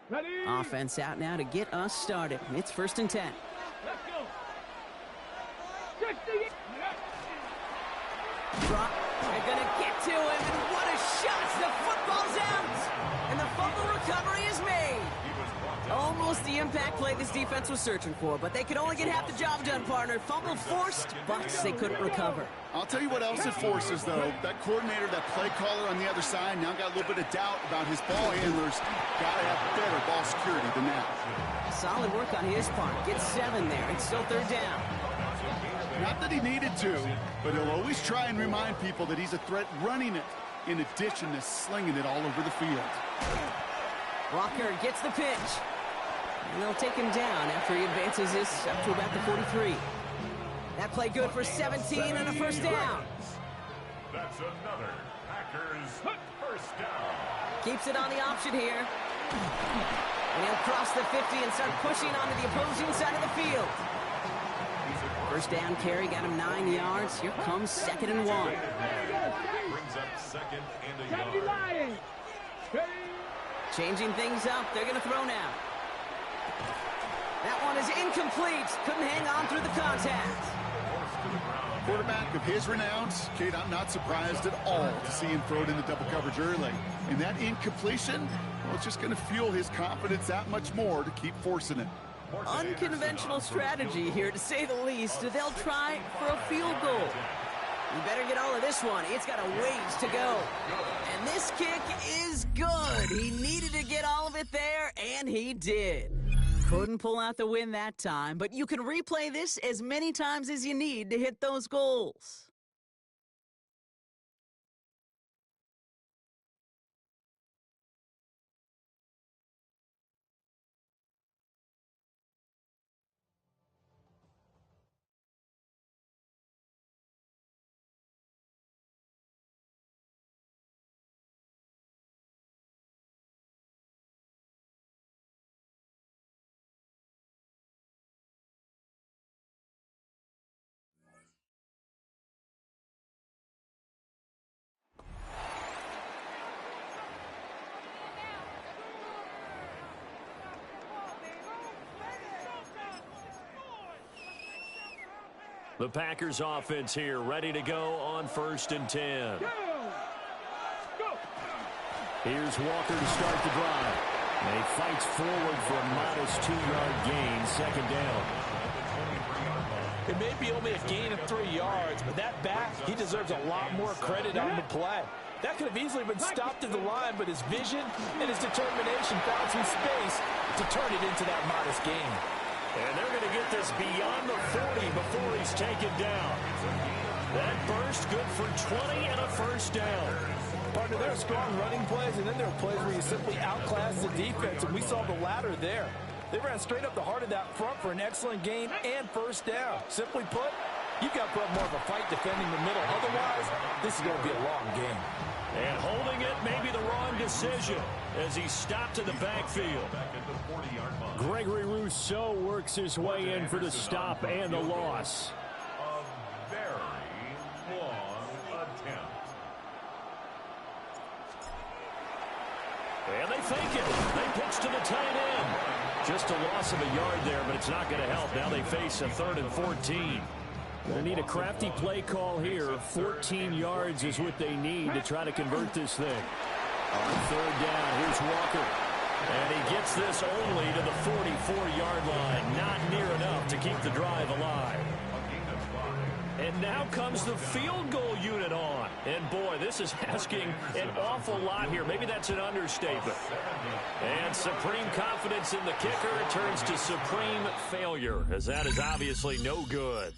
Ready? Offense out now to get us started. It's 1st and 10. Let's go. Drop. They're going to get to him, and what a shot! The football's out, and the fumble recovery is made. Almost the impact play this defense was searching for, but they could only get half the job done, partner. Fumble forced, but they couldn't recover. I'll tell you what else it forces, though. That coordinator, that play caller on the other side, now got a little bit of doubt about his ball handlers. Got to have better ball security than that. Solid work on his part. Gets 7 there. It's still 3rd down. Not that he needed to, but he'll always try and remind people that he's a threat running it, in addition to slinging it all over the field. Walker gets the pitch. And they'll take him down after he advances this up to about the 43. That play good for 17 and a 1st down. That's another Packers first down. Keeps it on the option here. And he'll cross the 50 and start pushing onto the opposing side of the field. 1st down carry got him 9 yards. Here comes 2nd and 1. Brings up 2nd and a yard. Changing things up. They're going to throw now. That one is incomplete. Couldn't hang on through the contact. Quarterback of his renowns, Kate, I'm not surprised at all to see him throw it in the double coverage early. And that incompletion, well, it's just going to fuel his confidence that much more to keep forcing it. Unconventional strategy here, to say the least. They'll try for a field goal. You better get all of this one. It's got a ways to go. And this kick is good. He needed to get all of it there, and he did. Couldn't pull out the win that time, but you can replay this as many times as you need to hit those goals. The Packers offense here, ready to go on 1st and 10. Here's Walker to start the drive. And he fights forward for a modest 2-yard gain, 2nd down. It may be only a gain of 3 yards, but that back, he deserves a lot more credit on the play. That could have easily been stopped at the line, but his vision and his determination found some space to turn it into that modest gain. And they're going to get this beyond the 40 before he's taken down. That burst good for 20 and a 1st down. Partner, there are strong running plays, and then there are plays where you simply outclass the defense, and we saw the latter there. They ran straight up the heart of that front for an excellent gain and 1st down. Simply put, you've got to put up more of a fight defending the middle. Otherwise, this is going to be a long game. And holding it may be the wrong decision as he stopped in the backfield. Gregory Rousseau works his way in for the stop and the loss. A very long attempt. And they fake it. They pitch to the tight end. Just a loss of a yard there, but it's not going to help. Now they face a 3rd and 14. They need a crafty play call here. 14 yards is what they need to try to convert this thing. On 3rd down, here's Walker. And he gets this only to the 44-yard line. Not near enough to keep the drive alive. And now comes the field goal unit on. And, boy, this is asking an awful lot here. Maybe that's an understatement. And supreme confidence in the kicker turns to supreme failure, as that is obviously no good.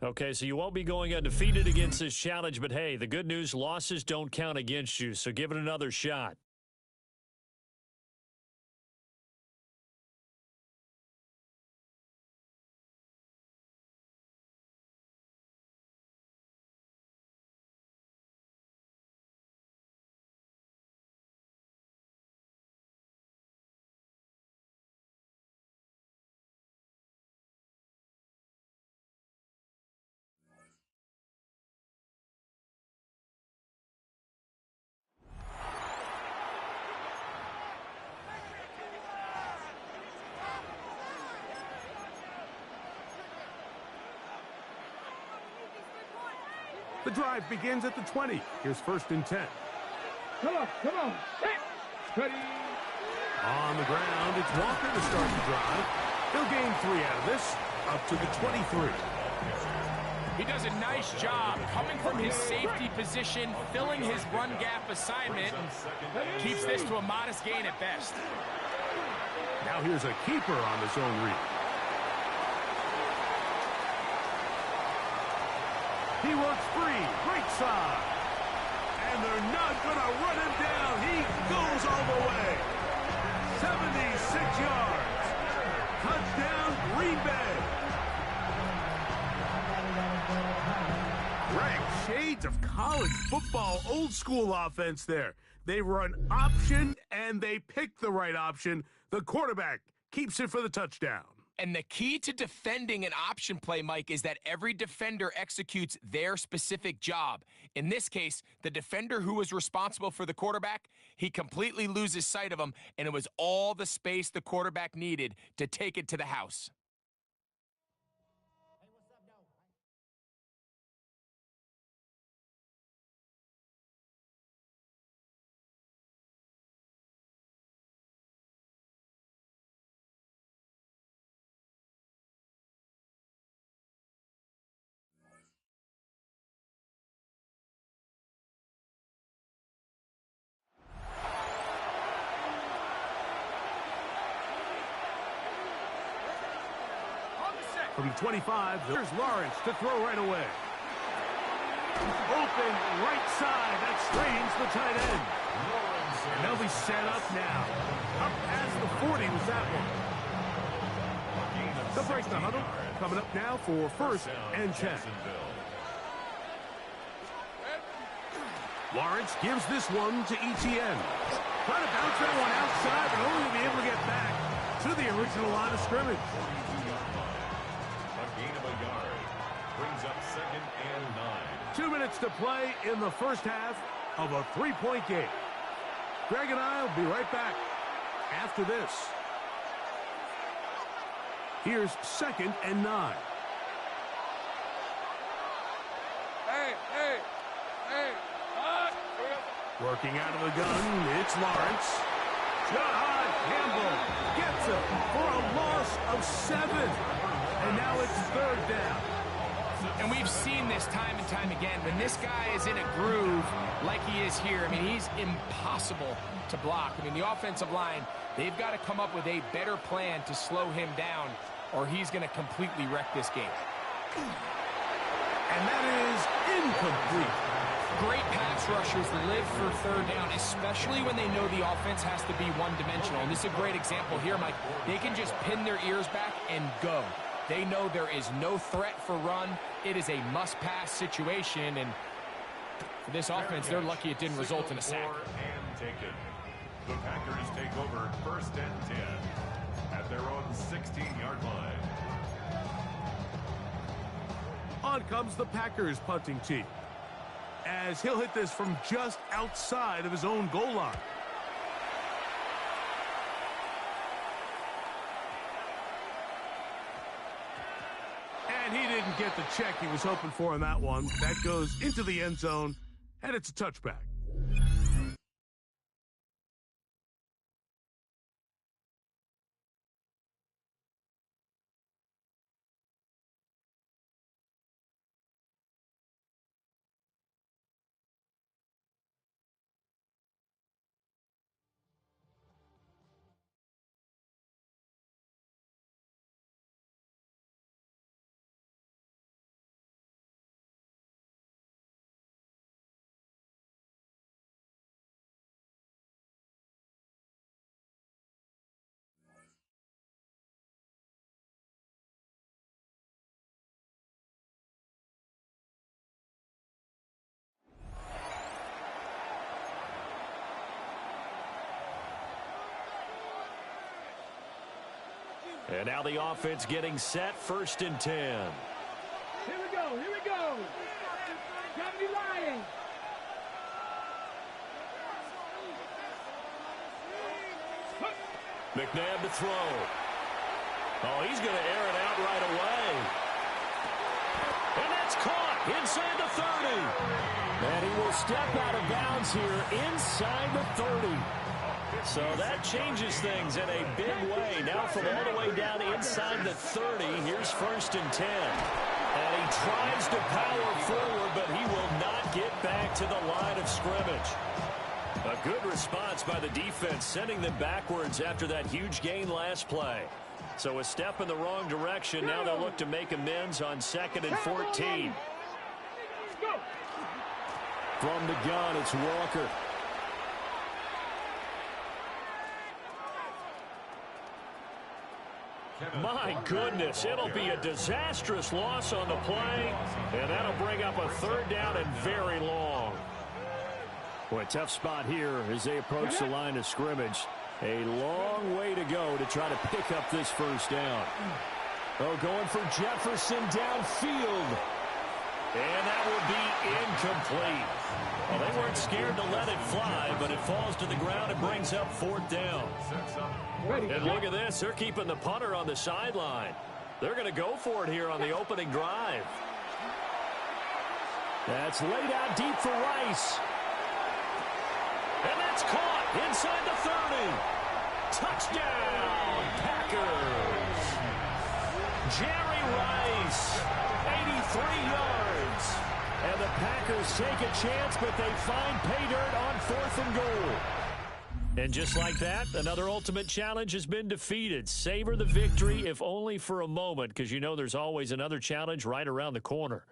Okay, so you won't be going undefeated against this challenge, but, hey, the good news, losses don't count against you, so give it another shot. The drive begins at the 20. Here's 1st and 10. Come on. Ready. On the ground, it's Walker to start the drive. He'll gain 3 out of this, up to the 23. He does a nice job coming from his safety position, filling his run gap assignment, and keeps this to a modest gain at best. Now here's a keeper on the zone read. He works free, right side. And they're not going to run him down. He goes all the way. 76 yards. Touchdown, Green Bay. Greg, shades of college football, old school offense there. They run option, and they pick the right option. The quarterback keeps it for the touchdown. And the key to defending an option play, Mike, is that every defender executes their specific job. In this case, the defender who was responsible for the quarterback, he completely loses sight of him, and it was all the space the quarterback needed to take it to the house. From the 25, there's Lawrence to throw right away. Open right side. That strains the tight end. And they'll be set up now. Up past the 40 was that one. They'll break the huddle. Coming up now for 1st and 10. Lawrence gives this one to Etienne. Trying to bounce that one outside, but only to be able to get back to the original line of scrimmage. Brings up 2nd and 9. 2 minutes to play in the first half of a 3-point game. Greg and I will be right back after this. Here's 2nd and 9. Hey. Working out of the gun, it's Lawrence. John Campbell gets it for a loss of 7. And now it's 3rd down. And we've seen this time and time again. When this guy is in a groove like he is here, I mean, he's impossible to block. I mean, the offensive line, they've got to come up with a better plan to slow him down, or he's going to completely wreck this game. And that is incomplete. Great pass rushers live for 3rd down, especially when they know the offense has to be one-dimensional. And this is a great example here, Mike. They can just pin their ears back and go. They know there is no threat for run. It is a must-pass situation, and for this offense, they're lucky it didn't result in a sack. And taken. The Packers take over 1st and 10 at their own 16-yard line. On comes the Packers punting team, as he'll hit this from just outside of his own goal line. didn't get the check he was hoping for on that one. That goes into the end zone, and it's a touchback. And now the offense getting set, 1st and 10. Here we go, here we go. Gotta be lying. McNabb to throw. Oh, he's going to air it out right away. And that's caught inside the 30. And he will step out of bounds here inside the 30. So that changes things in a big way. Now from all the way down inside the 30, here's 1st and 10. And he tries to power forward, but he will not get back to the line of scrimmage. A good response by the defense, sending them backwards after that huge gain last play. So a step in the wrong direction. Now they'll look to make amends on 2nd and 14. From the gun, it's Walker. My goodness, it'll be a disastrous loss on the play, and that'll bring up a 3rd down and very long. Boy, tough spot here as they approach the line of scrimmage. A long way to go to try to pick up this 1st down. Oh, going for Jefferson downfield. And that will be incomplete. Well, they weren't scared to let it fly, but it falls to the ground and brings up 4th down. And look at this. They're keeping the punter on the sideline. They're going to go for it here on the opening drive. That's laid out deep for Rice. And that's caught inside the 30. Touchdown, Packers. Jerry Rice, 83 yards. And the Packers take a chance, but they find pay dirt on 4th and goal. And just like that, another ultimate challenge has been defeated. Savor the victory, if only for a moment, because you know there's always another challenge right around the corner.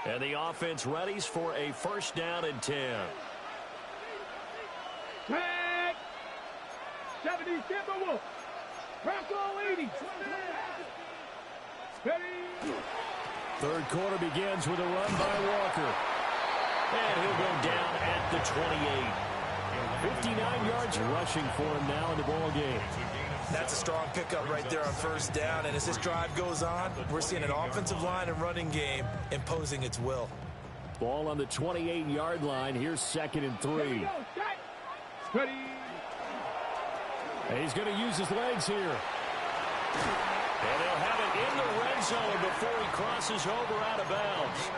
And the offense readies for a 1st down and 10. Tag! 70, Timberwolf. Bronco 80. Steady. 3rd quarter begins with a run by Walker. And he'll go down at the 28. 59 yards rushing for him now in the ball game. That's a strong pickup right there on first down, and as this drive goes on, we're seeing an offensive line and running game imposing its will. Ball on the 28-yard line. Here's 2nd and 3. Steady. And he's going to use his legs here. And they'll have it in the red zone before he crosses over out of bounds.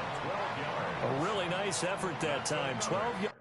A really nice effort that time. 12 yards.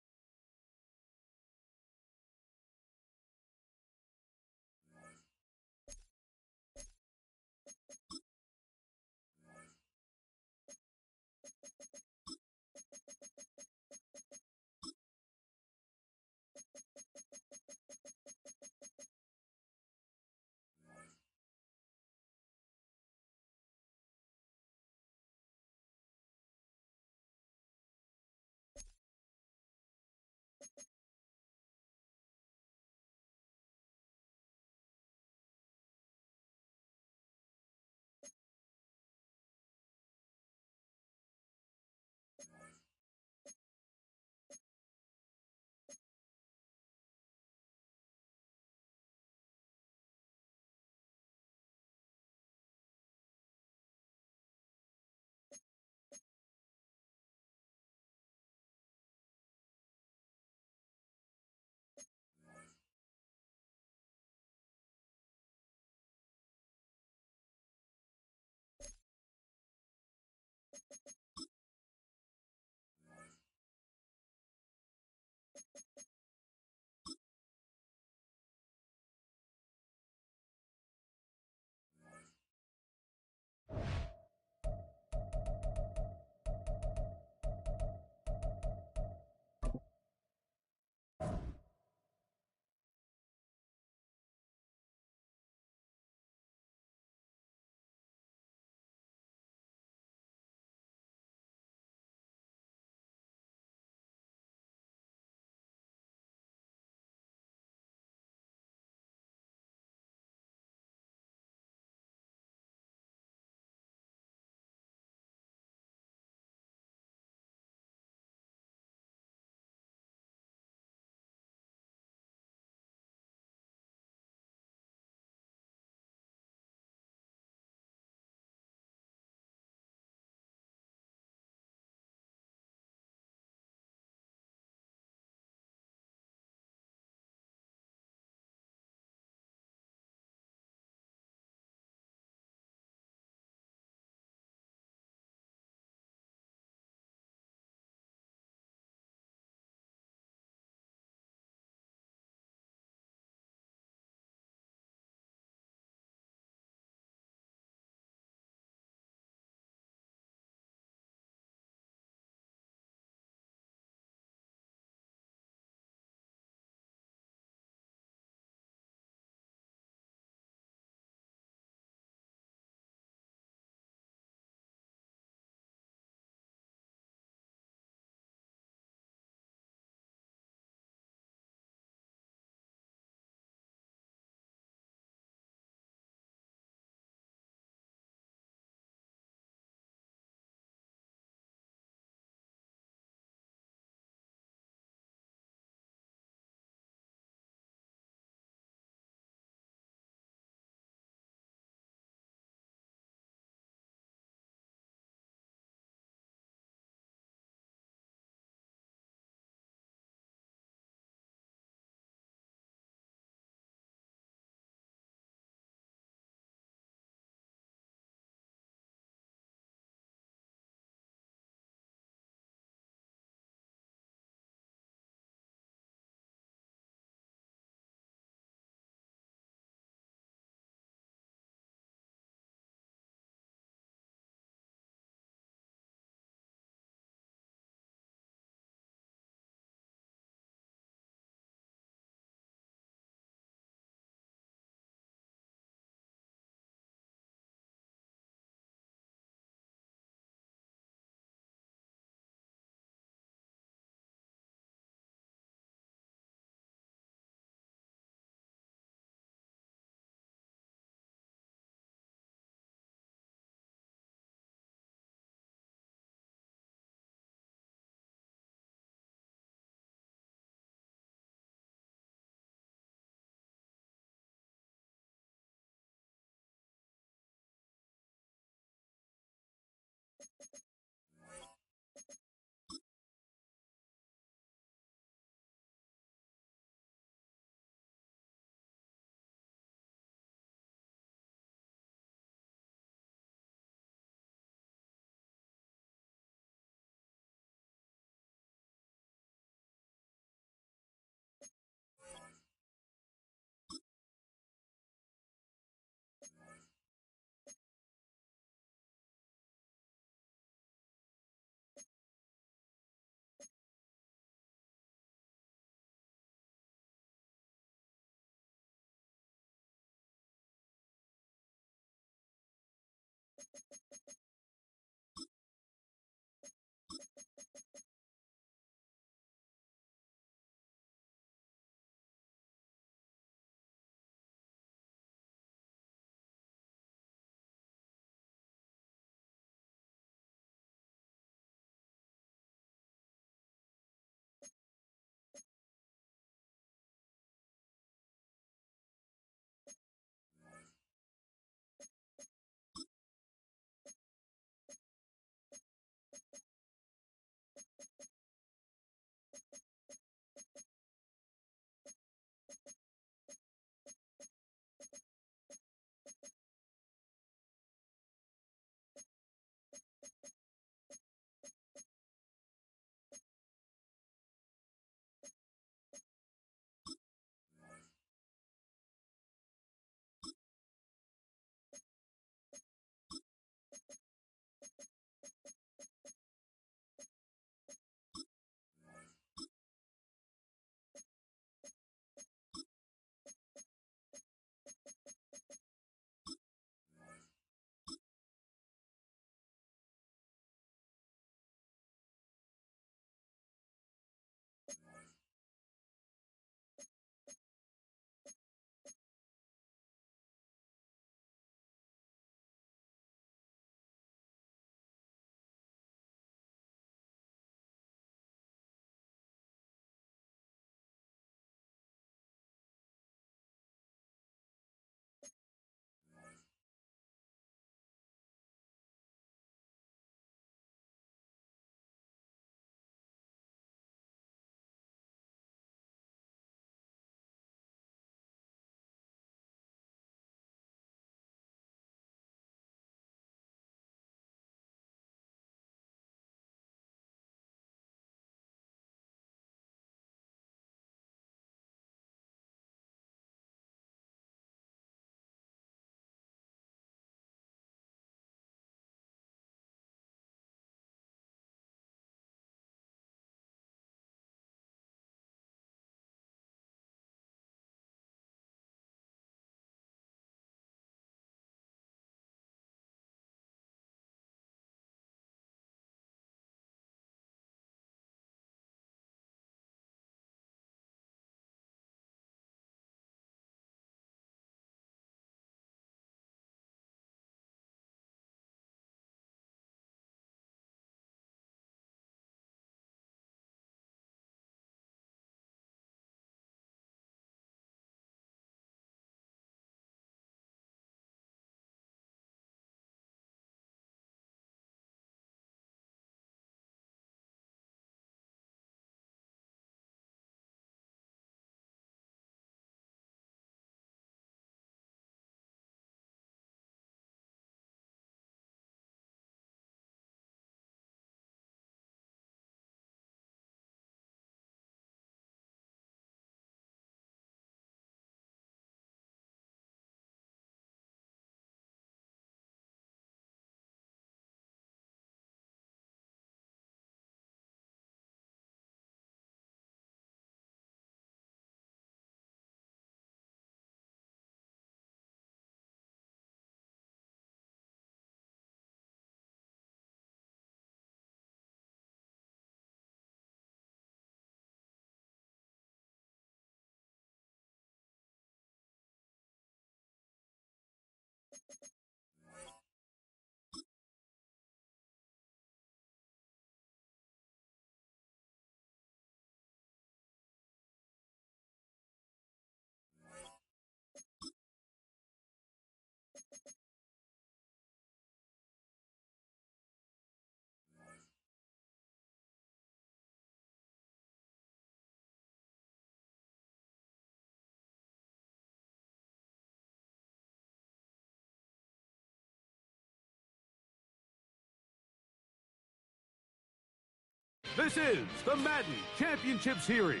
This is the Madden Championship Series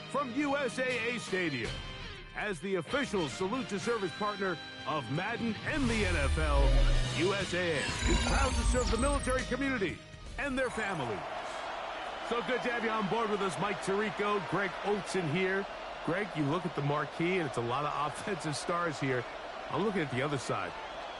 from USAA Stadium. As the official salute to service partner of Madden and the NFL, USAA is proud to serve the military community and their families. So good to have you on board with us, Mike Tirico, Greg Olson here. Greg, you look at the marquee, and it's a lot of offensive stars here. I'm looking at the other side.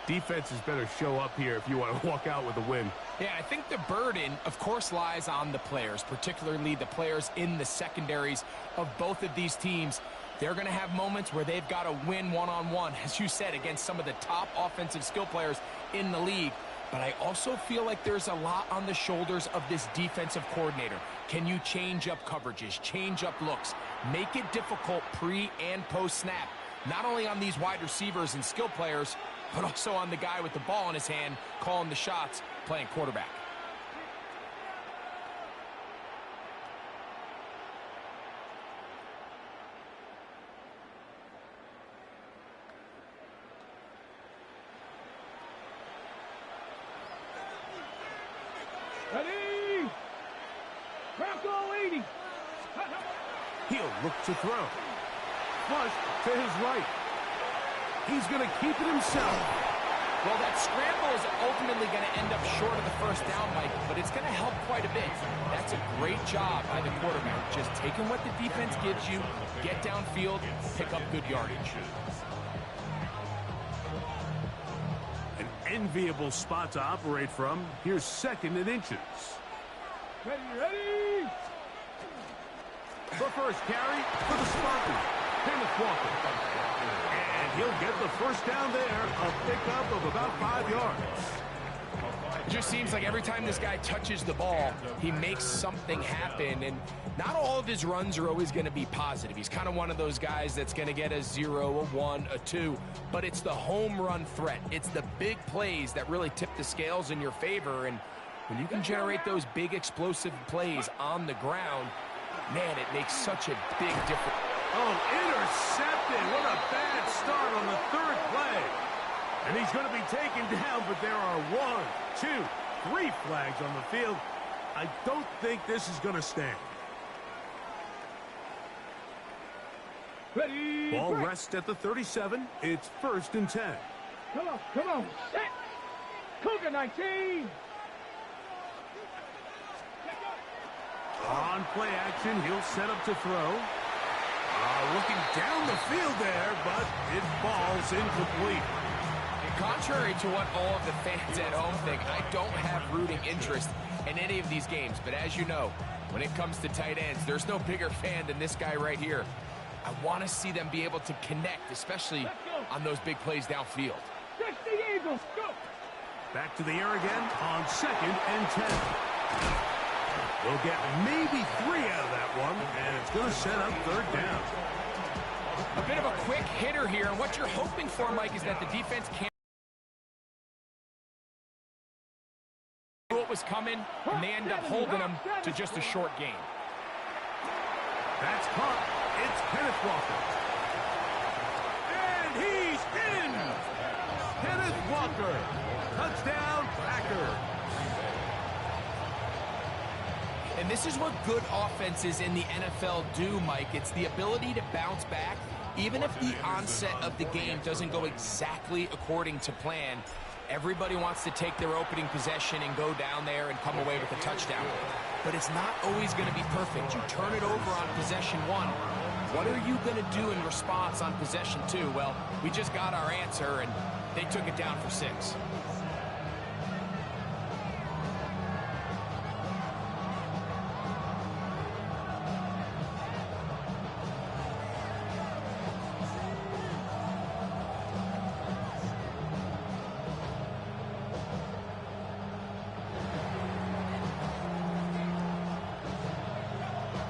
Defenses better show up here if you want to walk out with a win. Yeah, I think the burden, of course, lies on the players, particularly the players in the secondaries of both of these teams. They're going to have moments where they've got to win one-on-one, as you said, against some of the top offensive skill players in the league. But I also feel like there's a lot on the shoulders of this defensive coordinator. Can you change up coverages, change up looks, make it difficult pre- and post-snap, not only on these wide receivers and skill players, but also on the guy with the ball in his hand, calling the shots, playing quarterback. Ready? Bronco 80. He'll look to throw. Flush to his right. He's going to keep it himself. Well, that scramble is ultimately going to end up short of the first down, Mike, but it's going to help quite a bit. That's a great job by the quarterback, just taking what the defense gives you, get downfield, pick up good yardage. An enviable spot to operate from. Here's 2nd and inches. Ready? The first carry for the Spartans, Kenneth Walker. And he'll get the first down there, a pickup of about 5 yards. It just seems like every time this guy touches the ball, he makes something happen. And not all of his runs are always going to be positive. He's kind of one of those guys that's going to get a 0, a 1, a 2. But it's the home run threat. It's the big plays that really tip the scales in your favor. And when you can generate those big explosive plays on the ground, man, it makes such a big difference. Oh, intercepted. What a bad start on the 3rd play. And he's going to be taken down, but there are 1, 2, 3 flags on the field. I don't think this is going to stand. Ready? Ball rests at the 37. It's 1st and 10. Come on. Set. Cougar 19. On play action, he'll set up to throw. Looking down the field there, but it falls incomplete. Contrary to what all of the fans at home think, I don't have rooting interest in any of these games. But as you know, when it comes to tight ends, there's no bigger fan than this guy right here. I want to see them be able to connect, especially on those big plays downfield. 60 Eagles, go! Back to the air again on 2nd and 10. We'll get maybe 3 out of that one, and it's going to set up 3rd down. A bit of a quick hitter here, and what you're hoping for, Mike, is that the defense can't do what was coming, and they end up holding them to just a short gain. That's caught. It's Kenneth Walker. And he's in! Kenneth Walker. Touchdown, Packers. And this is what good offenses in the NFL do, Mike. It's the ability to bounce back, even if the onset of the game doesn't go exactly according to plan. Everybody wants to take their opening possession and go down there and come away with a touchdown. But it's not always going to be perfect. You turn it over on possession 1. What are you going to do in response on possession 2? Well, we just got our answer, and they took it down for 6.